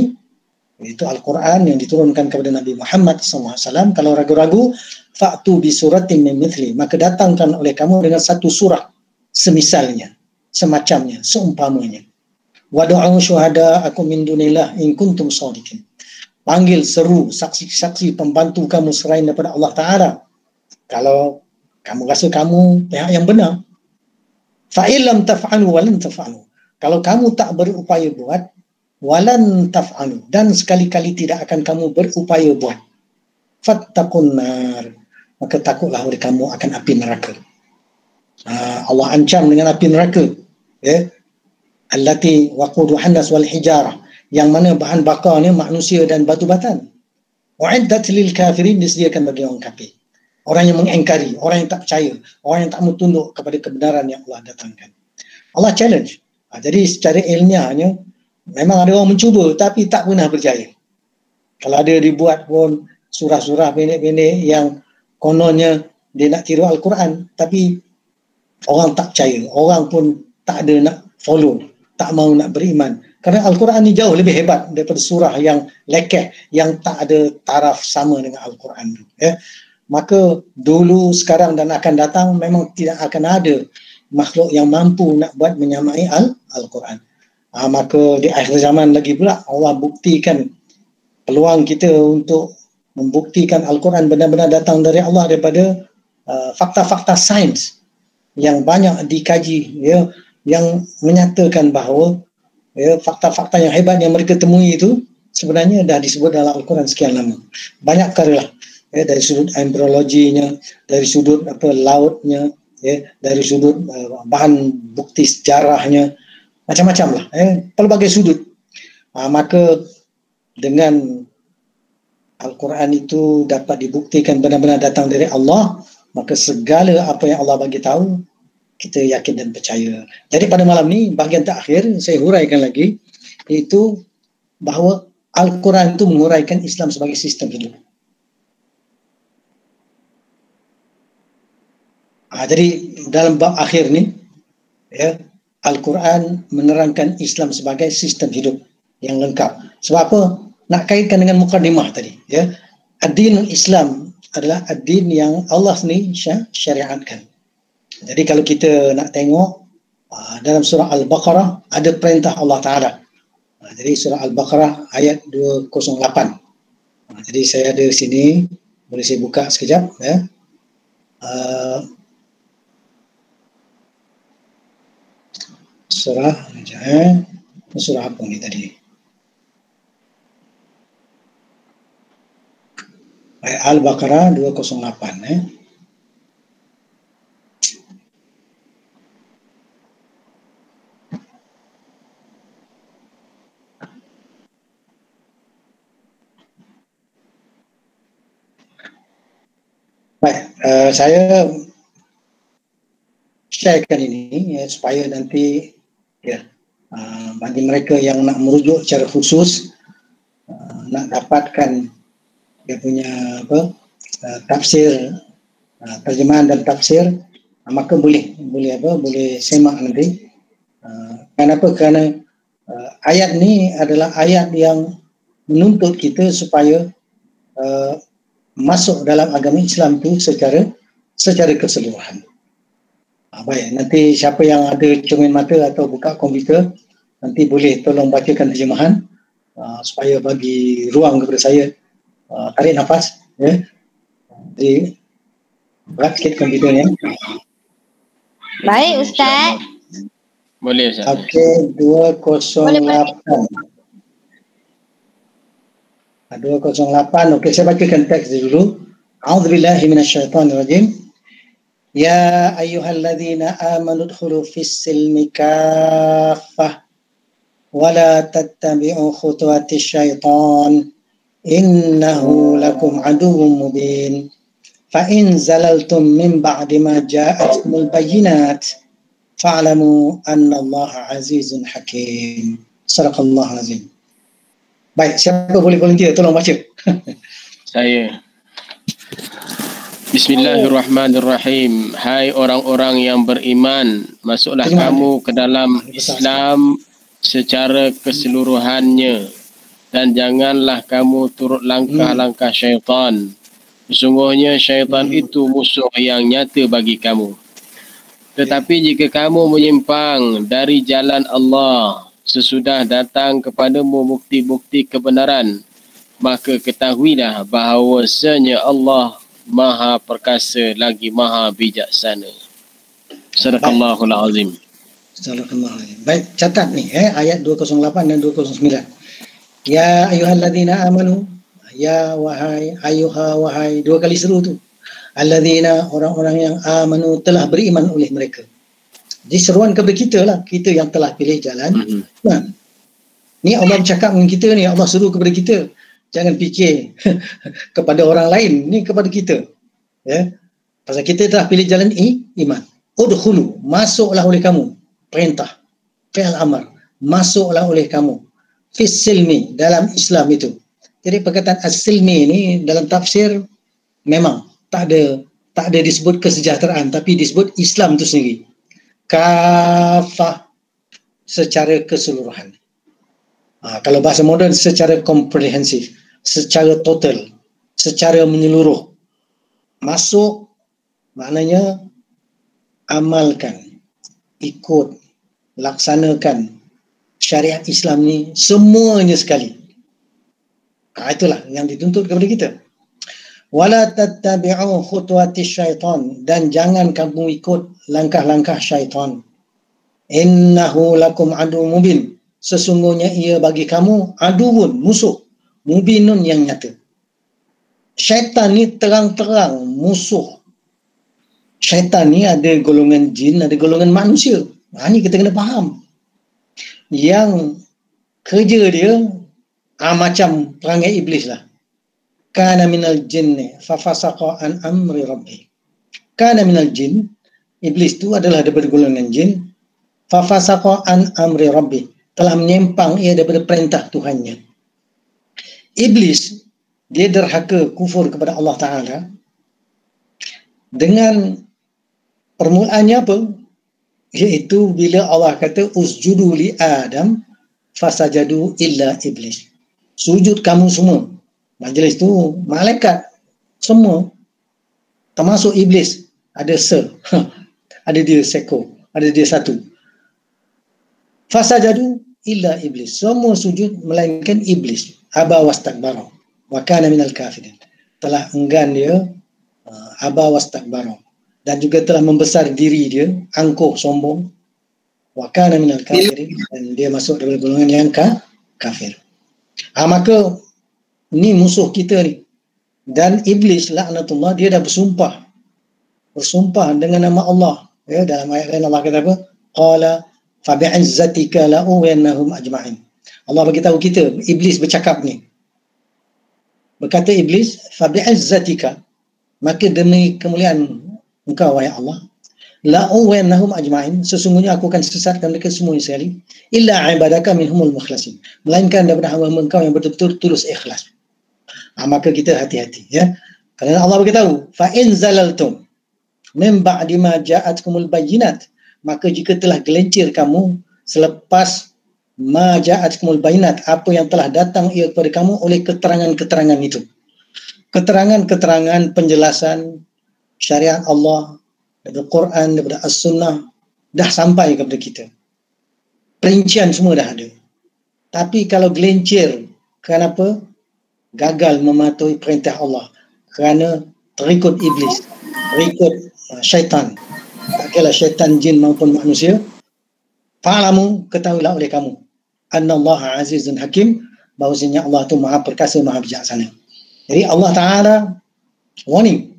S1: itu Al-Quran yang diturunkan kepada Nabi Muhammad SAW, kalau ragu-ragu, fa'tu bi suratin min mithli, maka datangkan oleh kamu dengan satu surah semisalnya, semacamnya, seumpamanya. Wadu'u syuhada'akum min dunillah in kuntum shadiqin. Panggil, seru saksi-saksi pembantu kamu selain daripada Allah Ta'ala, kalau kamu rasa kamu pihak yang benar. Fa'ilam taf'alu walan taf'alu. Kalau kamu tak berupaya buat, walan taf'alu, dan sekali-kali tidak akan kamu berupaya buat, fattaqun nar, maka takutlah oleh kamu akan api neraka. Allah ancam dengan api neraka, ya, allati waquduhan nas wal hijarah, yang mana bahan bakarnya manusia dan batu batan. Uiddat lil kafirin, disediakan bagi orang kafir, orang yang mengingkari, orang yang tak percaya, orang yang tak mau tunduk kepada kebenaran yang Allah datangkan. Allah challenge. Jadi secara ilmiahnya memang ada orang mencuba tapi tak pernah berjaya. Kalau ada dibuat pun surah-surah pendek-pendek yang kononnya dia nak tiru Al-Quran, tapi orang tak percaya, orang pun tak ada nak follow, tak mau nak beriman. Kerana Al-Quran ni jauh lebih hebat daripada surah yang lekeh, yang tak ada taraf sama dengan Al-Quran. Maka dulu, sekarang dan akan datang memang tidak akan ada makhluk yang mampu nak buat menyamai Al-Quran. Maka di akhir zaman lagi pula Allah buktikan peluang kita untuk membuktikan Al-Quran benar-benar datang dari Allah daripada fakta-fakta sains yang banyak dikaji, ya, yang menyatakan bahawa, ya, fakta-fakta yang hebat yang mereka temui itu sebenarnya dah disebut dalam Al-Quran sekian lama. Banyak perkara lah, ya, dari sudut embryologinya, dari sudut lautnya, ya, dari sudut bahan bukti sejarahnya, macam-macam lah, pelbagai sudut. Maka dengan Al-Quran itu dapat dibuktikan benar-benar datang dari Allah, maka segala apa yang Allah bagi tahu kita yakin dan percaya. Jadi pada malam ni bahagian terakhir saya huraikan lagi iaitu bahawa Al-Quran itu menguraikan Islam sebagai sistem hidup. Jadi dalam bab akhir ni, ya, Al-Quran menerangkan Islam sebagai sistem hidup yang lengkap. Sebab apa? Nak kaitkan dengan mukadimah tadi, ya. Ad-dinul Islam adalah ad-din yang Allah ni syariatkan. Jadi kalau kita nak tengok dalam surah Al-Baqarah ada perintah Allah Ta'ala. Jadi surah Al-Baqarah ayat 208. Jadi saya ada sini, boleh saya buka sekejap, ya. Surah apa ni tadi? Ayat Al-Baqarah 208, Baik, saya sharekan ini, ya, supaya nanti, ya, bagi mereka yang nak merujuk secara khusus, nak dapatkan dia punya tafsir, terjemahan dan tafsir, maka boleh semak nanti. Kenapa? Kerana ayat ni adalah ayat yang menuntut kita supaya masuk dalam agama Islam tu secara keseluruhan. Baik, nanti siapa yang ada cermin mata atau buka komputer, nanti boleh tolong bacakan terjemahan supaya bagi ruang kepada saya tarik nafas, ya. Jadi berat sikit komputernya.
S3: Baik Ustaz.
S2: Boleh Ustaz.
S1: Okey, 208. 208. Okey, saya bacakan teks dulu. A'udzubillahi minasyaitonirrajim. Ya ayyuhalladzina amanu udkhulu fis-silmi kaffah wa la tattabi'u khutuwatis syaitan innahu lakum aduwwun mubin. Fa in zalaltum min ba'di ma ja'atkumul bayyinat fa'lamu annallaha azizun hakim. Sadaqallahul azim. Baik, siapa boleh volunteer tolong baca?
S2: Saya. Bismillahirrahmanirrahim. Hai orang-orang yang beriman, masuklah kamu ke dalam Islam secara keseluruhannya dan janganlah kamu turut langkah-langkah syaitan. Sesungguhnya syaitan itu musuh yang nyata bagi kamu. Tetapi jika kamu menyimpang dari jalan Allah sesudah datang kepadamu bukti-bukti kebenaran, maka ketahuilah bahawasanya Allah Maha Perkasa lagi Maha Bijaksana. Sadaqallahul azim.
S1: Sadaqallahul azim. Baik, catat ni ayat 208 dan 209. Ya ayyuhalladzina amanu, ya wahai wahai, dua kali seru tu. Alladzina, orang-orang yang amanu, telah beriman oleh mereka. Jadi seruan kepada kita lah, kita yang telah pilih jalan. Ni Allah bercakap dengan kita ni, Allah seru kepada kita. Jangan fikir kepada orang lain, ni kepada kita. Ya. Pasal kita telah pilih jalan iman. Udkhulu, masuklah oleh kamu. Perintah, fi'il amar, masuklah oleh kamu. Fis silmi, dalam Islam itu. Jadi perkataan as-silmi ni dalam tafsir memang tak ada disebut kesejahteraan, tapi disebut Islam itu sendiri. Kafah, secara keseluruhan. Kalau bahasa moden, secara komprehensif, secara total, secara menyeluruh. Masuk maknanya amalkan, ikut, laksanakan syariat Islam ni semuanya sekali. Itulah yang dituntut kepada kita. Wala tattabi'u khutuwatis syaitan, dan jangan kamu ikut langkah-langkah syaitan. Innahu lakum adu mubin, sesungguhnya ia bagi kamu aduun, musuh, mubinun yang nyata. Syaitan ni terang-terang musuh. Syaitan ni ada golongan jin, ada golongan manusia. Ini kita kena faham. Yang kerja dia macam perangai iblis lah. Kana minal jinni fafasaqa an amri rabbi. Kana minal jin, iblis tu adalah daripada golongan jin. Fafasaqa an amri rabbi, telah menyimpang ia daripada perintah Tuhannya. Iblis, dia derhaka kufur kepada Allah Ta'ala dengan permulaannya apa? Iaitu bila Allah kata usjudu li Adam fasajadu illa iblis. Sujud kamu semua. Majlis tu malaikat semua termasuk iblis. Ada ada dia seko, ada dia satu. Fasajadu illa iblis. Semua sujud melainkan iblis. Aba wastakbara wa kana minal kafirin. Telah enggan dia aba wastakbara, dan juga telah membesar diri dia, angkuh, sombong. Wa kana minal kafirin, dan dia masuk dalam golongan yang kafir. Maka ni musuh kita ni. Dan iblis laknatullah, dia dah bersumpah dengan nama Allah. Ya, dalam ayat lain Allah kata apa? Qala fa bi'izzatika la'uwannahum ajma'in. Allah bagi tahu kita, iblis bercakap ni. Berkata iblis, fa bi'izzatika, maka demi kemuliaan engkau wahai Allah, la'uwannahum ajma'in, sesungguhnya aku akan sesatkan mereka semua sekali, illa ibadaka minhumul mukhlasin, melainkan daripada hamba engkau yang betul-betul tulus ikhlas. Maka kita hati-hati, ya. Kerana Allah beritahu, fa in zalaltum min ba'di ma ja'atkumul bayyinat, maka jika telah gelincir kamu selepas ma ja'atkumul bayyinat, apa yang telah datang ia kepada kamu oleh keterangan-keterangan itu. Keterangan-keterangan penjelasan syariat Allah daripada Quran, daripada As-Sunnah dah sampai kepada kita. Perincian semua dah ada. Tapi kalau gelincir, kenapa? Gagal mematuhi perintah Allah kerana terikut iblis, terikut syaitan. Tak kira syaitan, jin maupun manusia. Fa'lamu, ketahuilah oleh kamu, annallaha azizun hakim, bahawasanya Allah itu maha perkasa, maha bijaksana. Jadi Allah Ta'ala warning,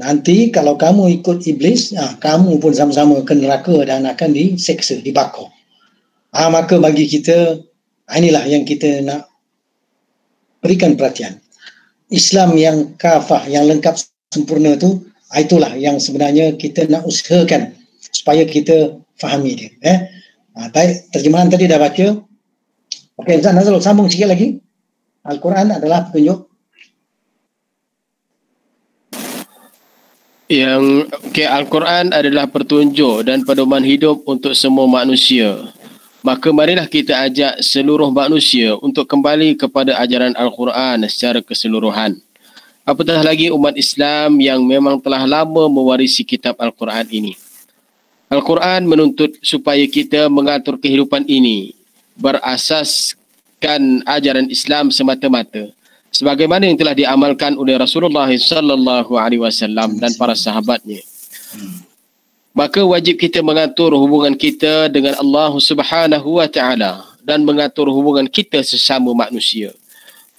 S1: nanti kalau kamu ikut iblis, kamu pun sama-sama ke neraka dan akan diseksa, dibakar. Maka bagi kita, inilah yang kita nak berikan perhatian. Islam yang kafah, yang lengkap sempurna tu, itulah yang sebenarnya kita nak usahakan supaya kita fahami dia. Baik, terjemahan tadi dah baca. Okey, Ustaz Nazrul, sambung sikit lagi. Al-Quran adalah petunjuk.
S3: Al-Quran adalah petunjuk dan pedoman hidup untuk semua manusia. Maka marilah kita ajak seluruh manusia untuk kembali kepada ajaran Al-Quran secara keseluruhan. Apatah lagi umat Islam yang memang telah lama mewarisi kitab Al-Quran ini. Al-Quran menuntut supaya kita mengatur kehidupan ini berasaskan ajaran Islam semata-mata, sebagaimana yang telah diamalkan oleh Rasulullah SAW dan para sahabatnya. Maka wajib kita mengatur hubungan kita dengan Allah Subhanahu wa Ta'ala dan mengatur hubungan kita sesama manusia,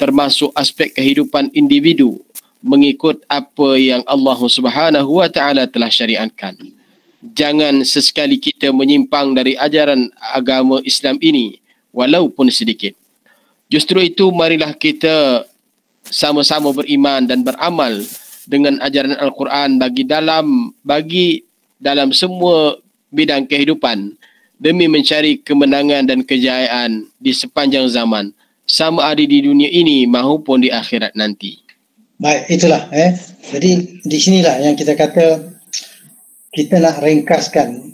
S3: termasuk aspek kehidupan individu, mengikut apa yang Allah Subhanahu wa Ta'ala telah syariatkan. Jangan sesekali kita menyimpang dari ajaran agama Islam ini, walaupun sedikit. Justru itu, marilah kita sama-sama beriman dan beramal dengan ajaran Al-Quran bagi dalam semua bidang kehidupan, demi mencari kemenangan dan kejayaan di sepanjang zaman, sama ada di dunia ini maupun di akhirat nanti.
S1: Baik, itulah. Jadi di sinilah yang kita kata, kita nak ringkaskan.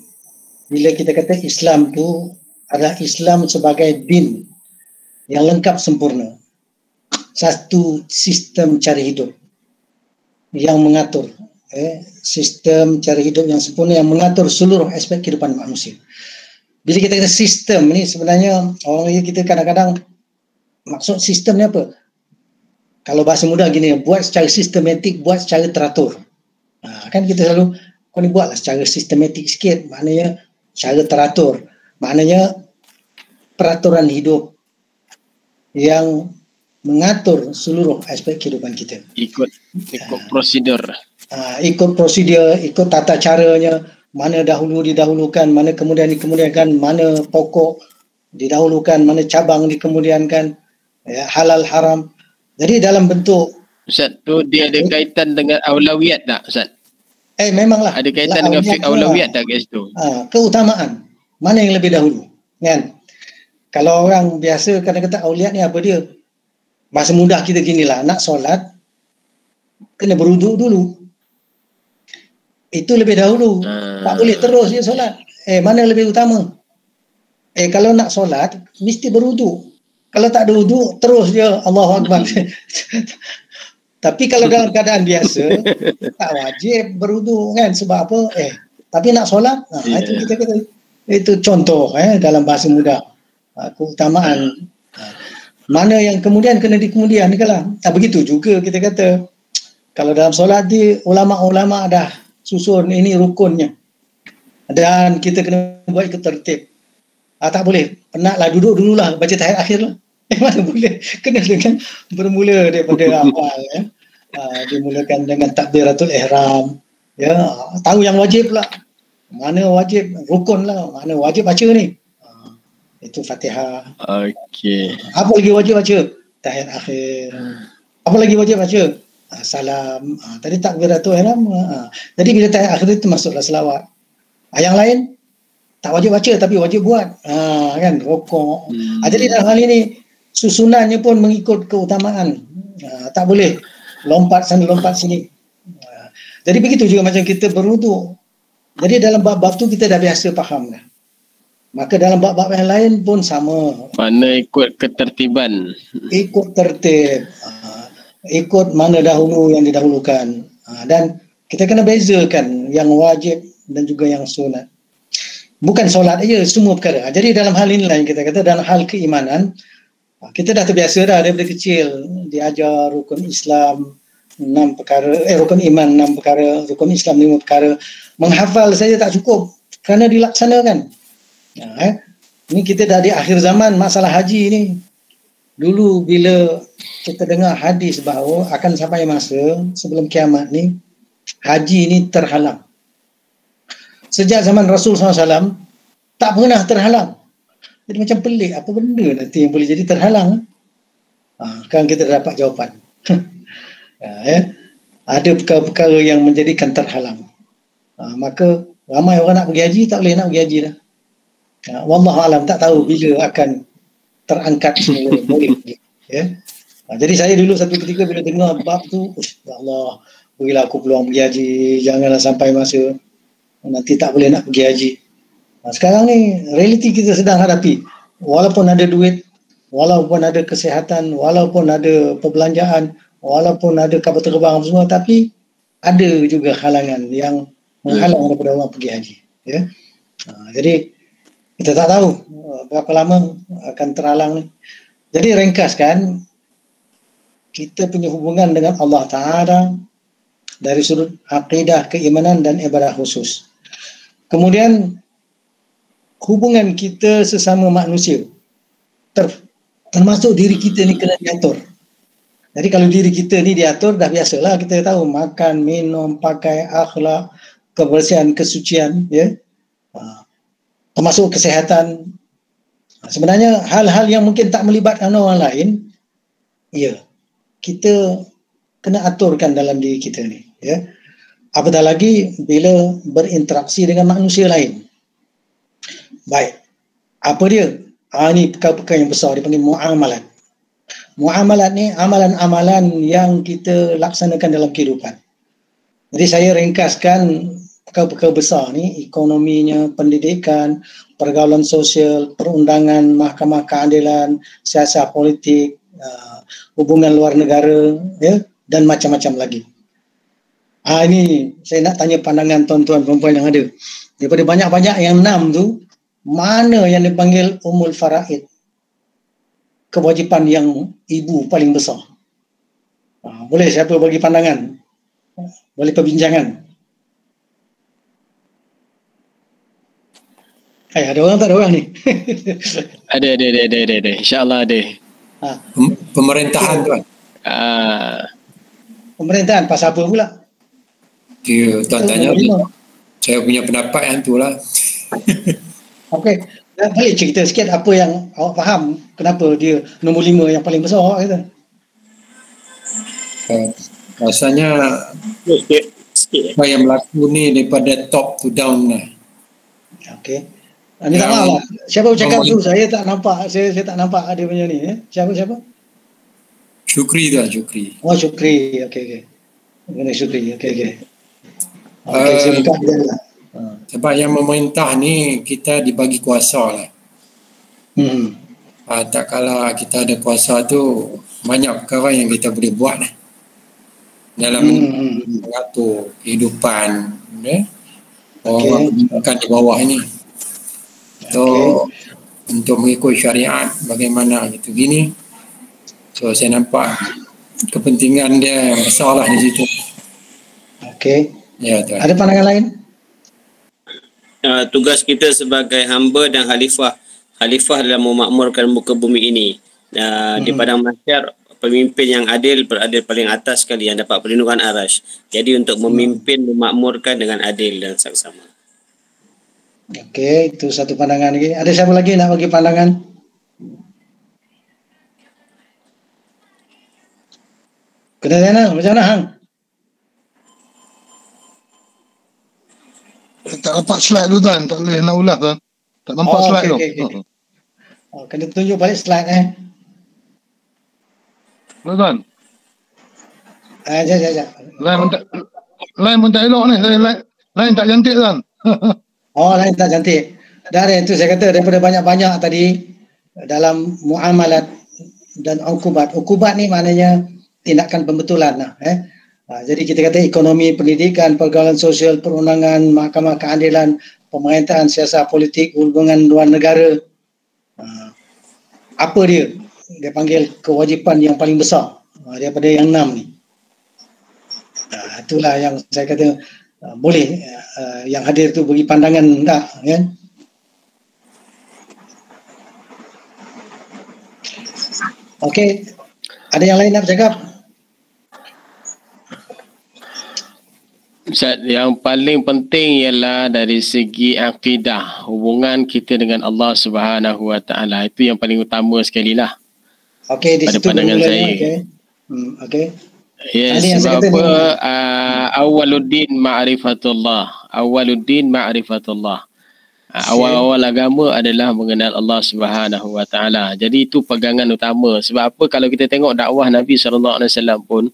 S1: Bila kita kata Islam tu adalah Islam sebagai din yang lengkap sempurna. Satu sistem cara hidup yang mengatur. Sistem cara hidup yang sempurna yang mengatur seluruh aspek kehidupan manusia. Bila kita kata sistem ni, sebenarnya orang kita kadang-kadang maksud sistem ni apa? Kalau bahasa mudah gini, buat secara sistematik, buat secara teratur. Kan kita selalu, kau ni buatlah secara sistematik sikit, maknanya secara teratur, maknanya peraturan hidup yang mengatur seluruh aspek kehidupan kita.
S3: Ikut prosedur.
S1: Ikut prosedur, ikut tata caranya, mana dahulu didahulukan, mana kemudian dikemudiankan, mana pokok didahulukan, mana cabang dikemudiankan, halal haram. Jadi dalam bentuk,
S3: Ustaz, tu dia ada kaitan dengan aulawiyat tak, Ustaz?
S1: Memanglah.
S3: Ada kaitan dengan fiqh aulawiyat tak kat situ?
S1: Keutamaan, mana yang lebih dahulu, kan? Kalau orang biasa kadang-kadang auliat ni apa dia? Bahasa mudah kita ginilah, nak solat kena berwuduk dulu. Itu lebih dahulu. Tak boleh terus je solat. Mana lebih utama? Kalau nak solat mesti berwuduk. Kalau tak ada wuduk terus je Allahu Akbar. Tapi kalau dalam keadaan biasa tak wajib berwuduk kan, sebab apa? Tapi nak solat, itu kita kata itu contoh dalam bahasa mudah. Keutamaan. Mana yang kemudian kena dikemudian lah. Tak begitu juga kita kata. Kalau dalam solat di ulama-ulama dah susun ini rukunnya. Dan kita kena buat ikut tertib. Tak boleh. Penatlah duduk dululah baca tahiyat akhir lah. Mana boleh. Kena dengan bermula daripada awal. Dimulakan dengan takbiratul ihram. Ya, tahu yang wajib lah. Mana wajib, rukun lah. Mana wajib baca ni. Itu Fatihah.
S3: Okey.
S1: Apa lagi wajib baca? Tahiyat akhir. Apa lagi wajib baca? Salam. Tadi takbiratul ihram. Jadi bila tahiyat akhir itu masuklah selawat. Yang lain tak wajib baca tapi wajib buat. Kan rukuk. Jadi dalam hal ini susunannya pun mengikut keutamaan. Tak boleh lompat sana lompat sini. Jadi begitu juga macam kita berwuduk. Jadi dalam bab-bab tu kita dah biasa faham dah. Maka dalam bab-bab yang lain pun sama.
S3: Mana ikut ketertiban.
S1: Ikut tertib. Ikut mana dahulu yang didahulukan. Dan kita kena bezakan yang wajib dan juga yang sunat. Bukan solat aja, semua perkara. Jadi dalam hal ini lain kita kata, dalam hal keimanan, kita dah terbiasa dah daripada kecil diajar rukun Islam 6 perkara, rukun iman 6 perkara, rukun Islam 5 perkara. Menghafal saja tak cukup kerana dilaksanakan. Ini kita dah di akhir zaman masalah haji ni. Dulu bila kita dengar hadis bahawa akan sampai masa sebelum kiamat ni, haji ni terhalang. Sejak zaman Rasul SAW tak pernah terhalang. Jadi macam pelik, apa benda nanti yang boleh jadi terhalang? Kan kita dapat jawapan. Ada perkara-perkara yang menjadikan terhalang. Maka ramai orang nak pergi haji, tak boleh nak pergi haji dah. Wallahualam, tak tahu bila akan terangkat semula boleh. Jadi saya dulu satu ketika bila dengar bab tu, ya Allah, berilah aku peluang pergi haji, janganlah sampai masa nanti tak boleh nak pergi haji. Sekarang ni realiti kita sedang hadapi. Walaupun ada duit, walaupun ada kesihatan, walaupun ada perbelanjaan, walaupun ada kapal terbang semua, tapi ada juga halangan yang menghalang daripada orang pergi haji. Jadi kita tak tahu berapa lama akan terhalang ni. Jadi ringkaskan, kita punya hubungan dengan Allah Ta'ala dari sudut akidah, keimanan dan ibadah khusus. Kemudian hubungan kita sesama manusia, termasuk diri kita ni kena diatur. Jadi kalau diri kita ni diatur, dah biasalah kita tahu makan, minum, pakai, akhlak, kebersihan, kesucian, termasuk kesihatan. Sebenarnya hal-hal yang mungkin tak melibatkan orang lain, kita kena aturkan dalam diri kita ni. Apatah lagi bila berinteraksi dengan manusia lain. Baik. Apa dia? Ini perkara-perkara yang besar, dipanggil muamalat. Muamalat ni amalan-amalan yang kita laksanakan dalam kehidupan. Jadi saya ringkaskan perkara-perkara besar ni, ekonominya, pendidikan, pergaulan sosial, perundangan, mahkamah keadilan, siasat politik, hubungan luar negara, dan macam-macam lagi. Ini saya nak tanya pandangan tuan-tuan perempuan yang ada. Daripada banyak-banyak yang 6 tu, mana yang dipanggil umul faraid? Kewajipan yang ibu paling besar. Boleh siapa bagi pandangan? Boleh perbincangan? Ada orang tak ada orang ni?
S3: Ada. InsyaAllah ada.
S4: Pemerintahan tuan.
S1: Pemerintahan pasal apa pula?
S4: Tuan tanya, saya punya pendapat yang tu lah.
S1: Okey, boleh cerita sikit apa yang awak faham, kenapa dia nombor 5 yang paling besar awak kata?
S4: Rasanya apa yang berlaku ni daripada top to down lah.
S1: Okey. Minta
S4: Yang
S1: maaf lah. Siapa cakap tu?
S4: memerintah-
S1: Saya tak nampak. Saya tak nampak ada punya ni. Siapa?
S4: Syukri tu lah, Syukri.
S1: Oh, Syukri. Okey. Mengenai Syukri. Okey. Okey, saya buka dia lah.
S4: Sebab yang memerintah ni kita dibagi kuasa lah. Tak kala kita ada kuasa tu, banyak perkara yang kita boleh buat lah. Dalam mengatur kehidupan orang kebanyakan di bawah ini. So, untuk mengikut syariat bagaimana gitu gini. So saya nampak kepentingan dia besar lah di situ.
S1: Okey.
S4: Ya, tuan.
S1: Ada pandangan lain?
S5: Tugas kita sebagai hamba dan khalifah dalam memakmurkan muka bumi ini. Di padang mahsyar, pemimpin yang adil berada paling atas sekali, yang dapat perlindungan arash. Jadi untuk memimpin, memakmurkan dengan adil dan saksama.
S1: Okey, itu satu pandangan lagi. Ada siapa lagi nak bagi pandangan? Kena Zainal, macam mana hang?
S6: Tak dapat slide tu tuan, tak boleh nak ulas tuan. Tak nampak slide tu.
S1: Okey. Kena tunjuk balik slide
S6: Betul tuan.
S1: Sekejap.
S6: Lain pun tak elok ni. Lain tak cantik tuan.
S1: Lain tak cantik. Dari itu saya kata daripada banyak-banyak tadi dalam muamalat dan ukubat. Ukubat ni maknanya tindakan pembetulan lah. Jadi kita kata ekonomi, pendidikan, pergaulan sosial, perundangan, mahkamah keadilan, pemerintahan, siasat politik, hubungan luar negara. Apa dia? Dia panggil kewajipan yang paling besar daripada yang 6 ni. Itulah yang saya kata boleh yang hadir tu bagi pandangan tak kan? Okey. Ada yang lain nak bercakap?
S3: Ustaz, yang paling penting ialah dari segi akidah, hubungan kita dengan Allah Subhanahu Wa Taala, itu yang paling utama sekali lah.
S1: Okey, di situ
S3: pandangan saya.
S1: Okey.
S3: Yes, sebab apa? Awaluddin ma'rifatullah. Awal-awal agama adalah mengenal Allah Subhanahu Wa Taala. Jadi itu pegangan utama. Sebab apa? Kalau kita tengok dakwah Nabi SAW pun,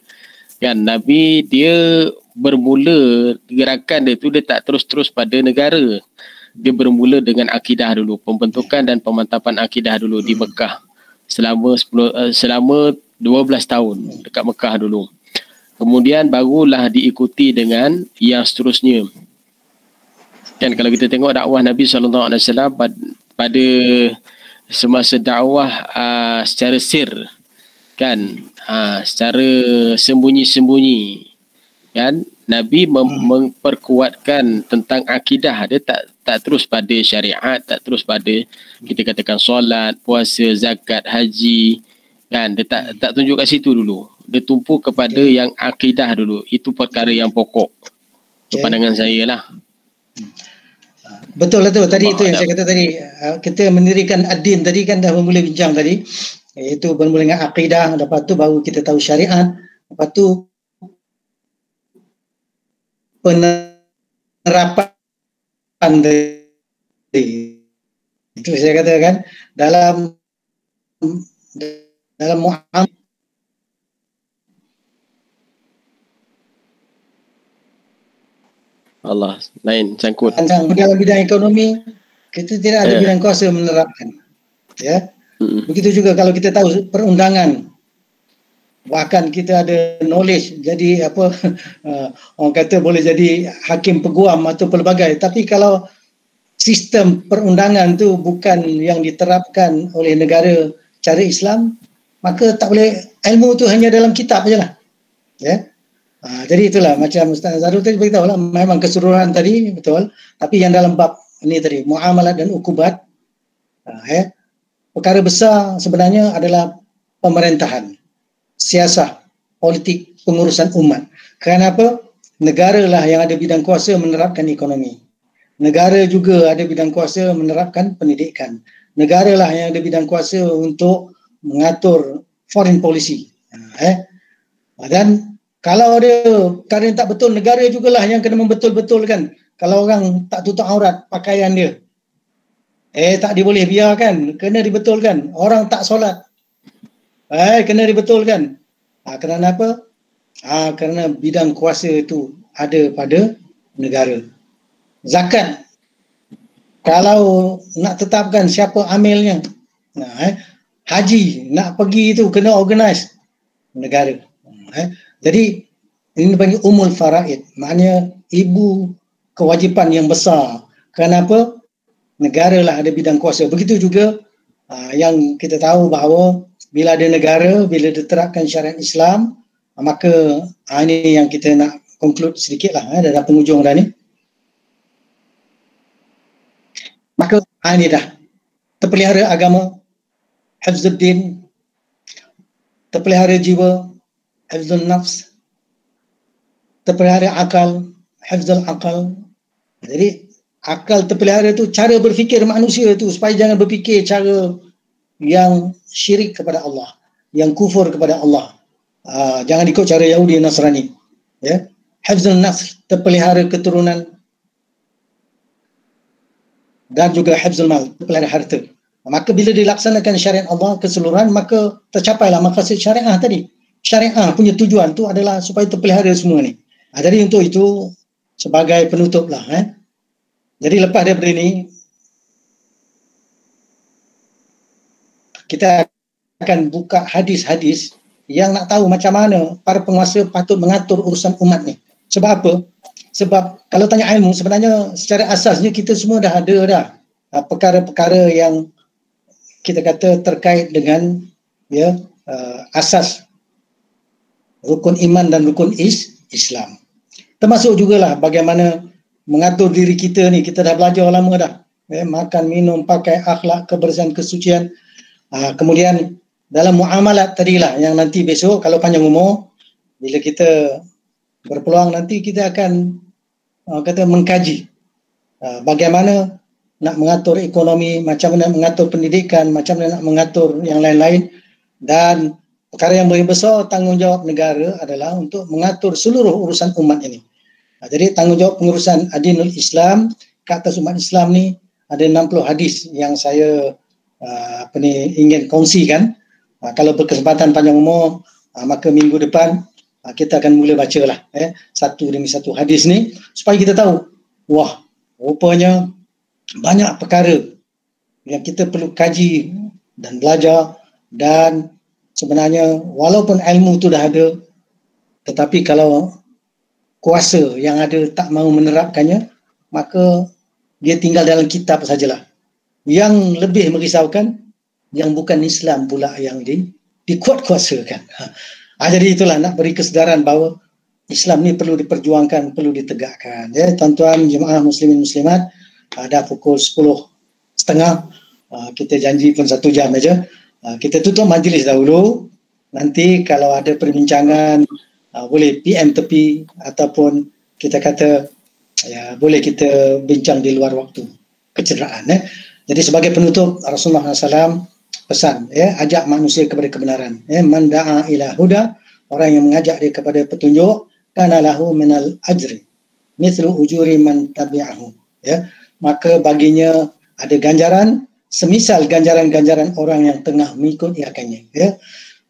S3: kan, Nabi dia bermula gerakan dia tu, dia tak terus-terus pada negara. Dia bermula dengan akidah dulu, pembentukan dan pemantapan akidah dulu di Mekah selama 12 tahun dekat Mekah dulu. Kemudian barulah diikuti dengan yang seterusnya. Kan kalau kita tengok dakwah Nabi SAW pada semasa dakwah secara sir, kan, secara sembunyi-sembunyi, kan, Nabi memperkuatkan tentang akidah. Dia tak terus pada syariat, tak terus pada kita katakan solat, puasa, zakat, haji, kan. Dia tak tunjuk kat situ dulu. Dia tumpu kepada yang akidah dulu. Itu perkara yang pokok. Itu pandangan saya lah.
S1: Betul lah tu. Tadi itu yang saya kata tadi. Kita mendirikan ad-din tadi kan dah mula bincang tadi. Iaitu bermula dengan akidah. Lepas tu baru kita tahu syariat. Lepas tu penerapan tadi. Itu saya katakan dalam muamalah.
S3: Allah, lain sangkut.
S1: Dalam bidang ekonomi, kita tidak ada bidang kuasa menerapkan. Ya. Begitu juga kalau kita tahu perundangan, bahkan kita ada knowledge, jadi apa orang kata boleh jadi hakim peguam atau pelbagai. Tapi kalau sistem perundangan tu bukan yang diterapkan oleh negara cara Islam, maka tak boleh, ilmu tu hanya dalam kitab sajalah. Ya. Jadi itulah macam Ustaz Nazarul tadi beritahu lah, memang keseluruhan tadi betul, tapi yang dalam bab ini tadi muamalat dan ukubat, perkara besar sebenarnya adalah pemerintahan, siasat, politik, pengurusan umat. Kenapa? Negara lah yang ada bidang kuasa menerapkan ekonomi. Negara juga ada bidang kuasa menerapkan pendidikan. Negara lah yang ada bidang kuasa untuk mengatur foreign policy. Dan kalau ada perkara yang tak betul, negara jugalah yang kena membetul-betulkan. Kalau orang tak tutup aurat pakaian dia, Tak diboleh biarkan, kena dibetulkan. Orang tak solat, kena dibetulkan. Kerana apa? Kerana bidang kuasa itu ada pada negara. Zakat, kalau nak tetapkan siapa amilnya, haji nak pergi itu kena organize negara. Jadi ini panggil umul faraid, maknanya ibu kewajipan yang besar. Kenapa? Negara lah ada bidang kuasa. Begitu juga yang kita tahu bahawa bila ada negara, bila diterapkan syariat Islam, maka ini yang kita nak conclude sedikit lah dalam penghujung dah ni. Maka ini dah terpelihara agama, hifzuddin, terpelihara jiwa, hifzul nafs, terpelihara akal, hifzul akal. Jadi akal terpelihara tu, cara berfikir manusia tu supaya jangan berfikir cara yang syirik kepada Allah, yang kufur kepada Allah. Jangan ikut cara Yahudi dan Nasrani. Ya, hifzul nafs, terpelihara keturunan, dan juga hifzul mal, terpelihara harta. Maka bila dilaksanakan syariat Allah keseluruhan, maka tercapailah maqasid syariah tadi. Syariah punya tujuan tu adalah supaya terpelihara semua ni. Jadi untuk itu sebagai penutup lah. Jadi lepas daripada ini, kita akan buka hadis-hadis yang nak tahu macam mana para penguasa patut mengatur urusan umat ni. Sebab apa? Sebab kalau tanya ilmu, sebenarnya secara asasnya kita semua dah ada dah perkara-perkara yang kita kata terkait dengan asas rukun iman dan rukun Islam. Termasuk jugalah bagaimana mengatur diri kita ni. Kita dah belajar lama dah. Makan, minum, pakai, akhlak, kebersihan, kesucian. Kemudian dalam muamalat tadilah yang nanti besok kalau panjang umur, bila kita berpeluang nanti kita akan mengkaji bagaimana nak mengatur ekonomi, macam mana nak mengatur pendidikan, macam mana nak mengatur yang lain-lain. Dan perkara yang paling besar, tanggungjawab negara adalah untuk mengatur seluruh urusan umat ini. Jadi tanggungjawab pengurusan adinul Islam ke atas umat Islam ni ada 60 hadis yang saya ingin kongsikan. Kalau berkesempatan panjang umur, maka minggu depan kita akan mula bacalah satu demi satu hadis ni supaya kita tahu, wah, rupanya banyak perkara yang kita perlu kaji dan belajar. Dan sebenarnya walaupun ilmu tu dah ada, tetapi kalau kuasa yang ada tak mahu menerapkannya, maka dia tinggal dalam kitab sajalah. Yang lebih merisaukan, yang bukan Islam pula yang dikuat-kuasakan. Jadi itulah nak beri kesedaran bahawa Islam ni perlu diperjuangkan, perlu ditegakkan. Ya, tuan-tuan jemaah muslimin muslimat, dah pukul 10.30, kita janji pun 1 jam aja. Kita tutup majlis dahulu. Nanti kalau ada perbincangan, boleh PM tepi ataupun kita kata boleh kita bincang di luar waktu kecederaan. Jadi sebagai penutup, Rasulullah SAW pesan, ajak manusia kepada kebenaran. Man da'a ila huda, orang yang mengajak dia kepada petunjuk, kana lahu minal ajri mithlu ujuri man tabi'ahu. Maka baginya ada ganjaran semisal ganjaran-ganjaran orang yang tengah mengikut iakannya.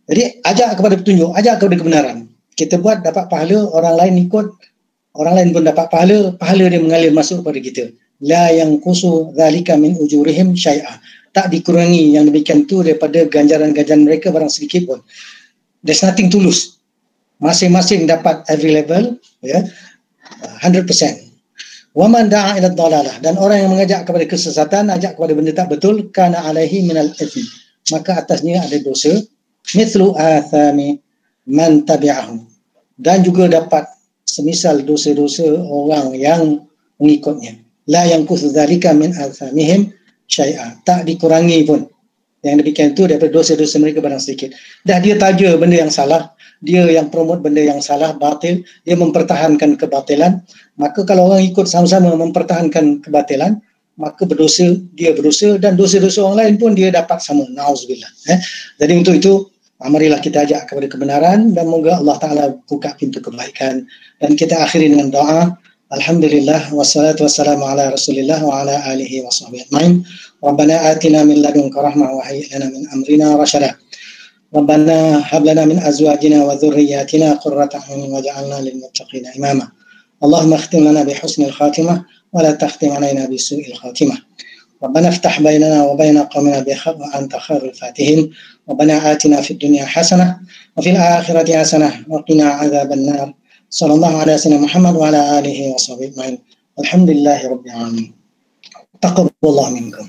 S1: Jadi ajak kepada petunjuk, ajak kepada kebenaran. Kita buat dapat pahala, orang lain ikut, orang lain pun dapat pahala, pahala dia mengalir masuk kepada kita. La yanqusu dzalika min ujurihim syai'a. Tak dikurangi yang demikian tu daripada ganjaran-ganjaran mereka barang sedikit pun. There's nothing to lose. Masing-masing dapat every level, 100%. Wa man da'a ila dhalalah, dan orang yang mengajak kepada kesesatan, ajak kepada benda tak betul, kana alaihi minal ithmi, maka atasnya ada dosa, mithlu athami man tabi'ahu, dan juga dapat semisal dosa-dosa orang yang mengikutnya. La yanqusu dzalika min athamihim syai'a, tak dikurangi pun yang demikian itu daripada dosa-dosa mereka barang sedikit. Dah dia taja benda yang salah, dia yang promote benda yang salah, batil, dia mempertahankan kebatilan, maka kalau orang ikut sama-sama mempertahankan kebatilan, maka berdosa, dia berdosa, dan dosa-dosa orang lain pun dia dapat sama. Na'udzubillah. Jadi untuk itu, marilah kita ajak kepada kebenaran, dan moga Allah Ta'ala buka pintu kebaikan. Dan kita akhiri dengan doa, Alhamdulillah wassalatu wassalamu ala Rasulillah wa ala alihi wa sahbihi ajma'in. Rabbana atina min ladunka rahmah wa hayyi lana min amrina rasyada. Rabbana hab lana min azwajina wa dhurriyyatina qurrata a'yunin waj'alna lil muttaqina imama. Allahumma khtim lana bi husnil khatimah wa la takhtim alaina bi su'il khatimah. Rabbana iftah bainana wa baina qaumina bi khair wa anta khairul fatihin. Rabbana atina fid dunya hasanah wa fil akhirati hasanah wa qina adzaban nar. Sallallahu ala sayyidina Muhammad wa ala alihi wa sahbihi ajma'in. Alhamdulillahi rabbil alamin. Taqabbalallahu minkum.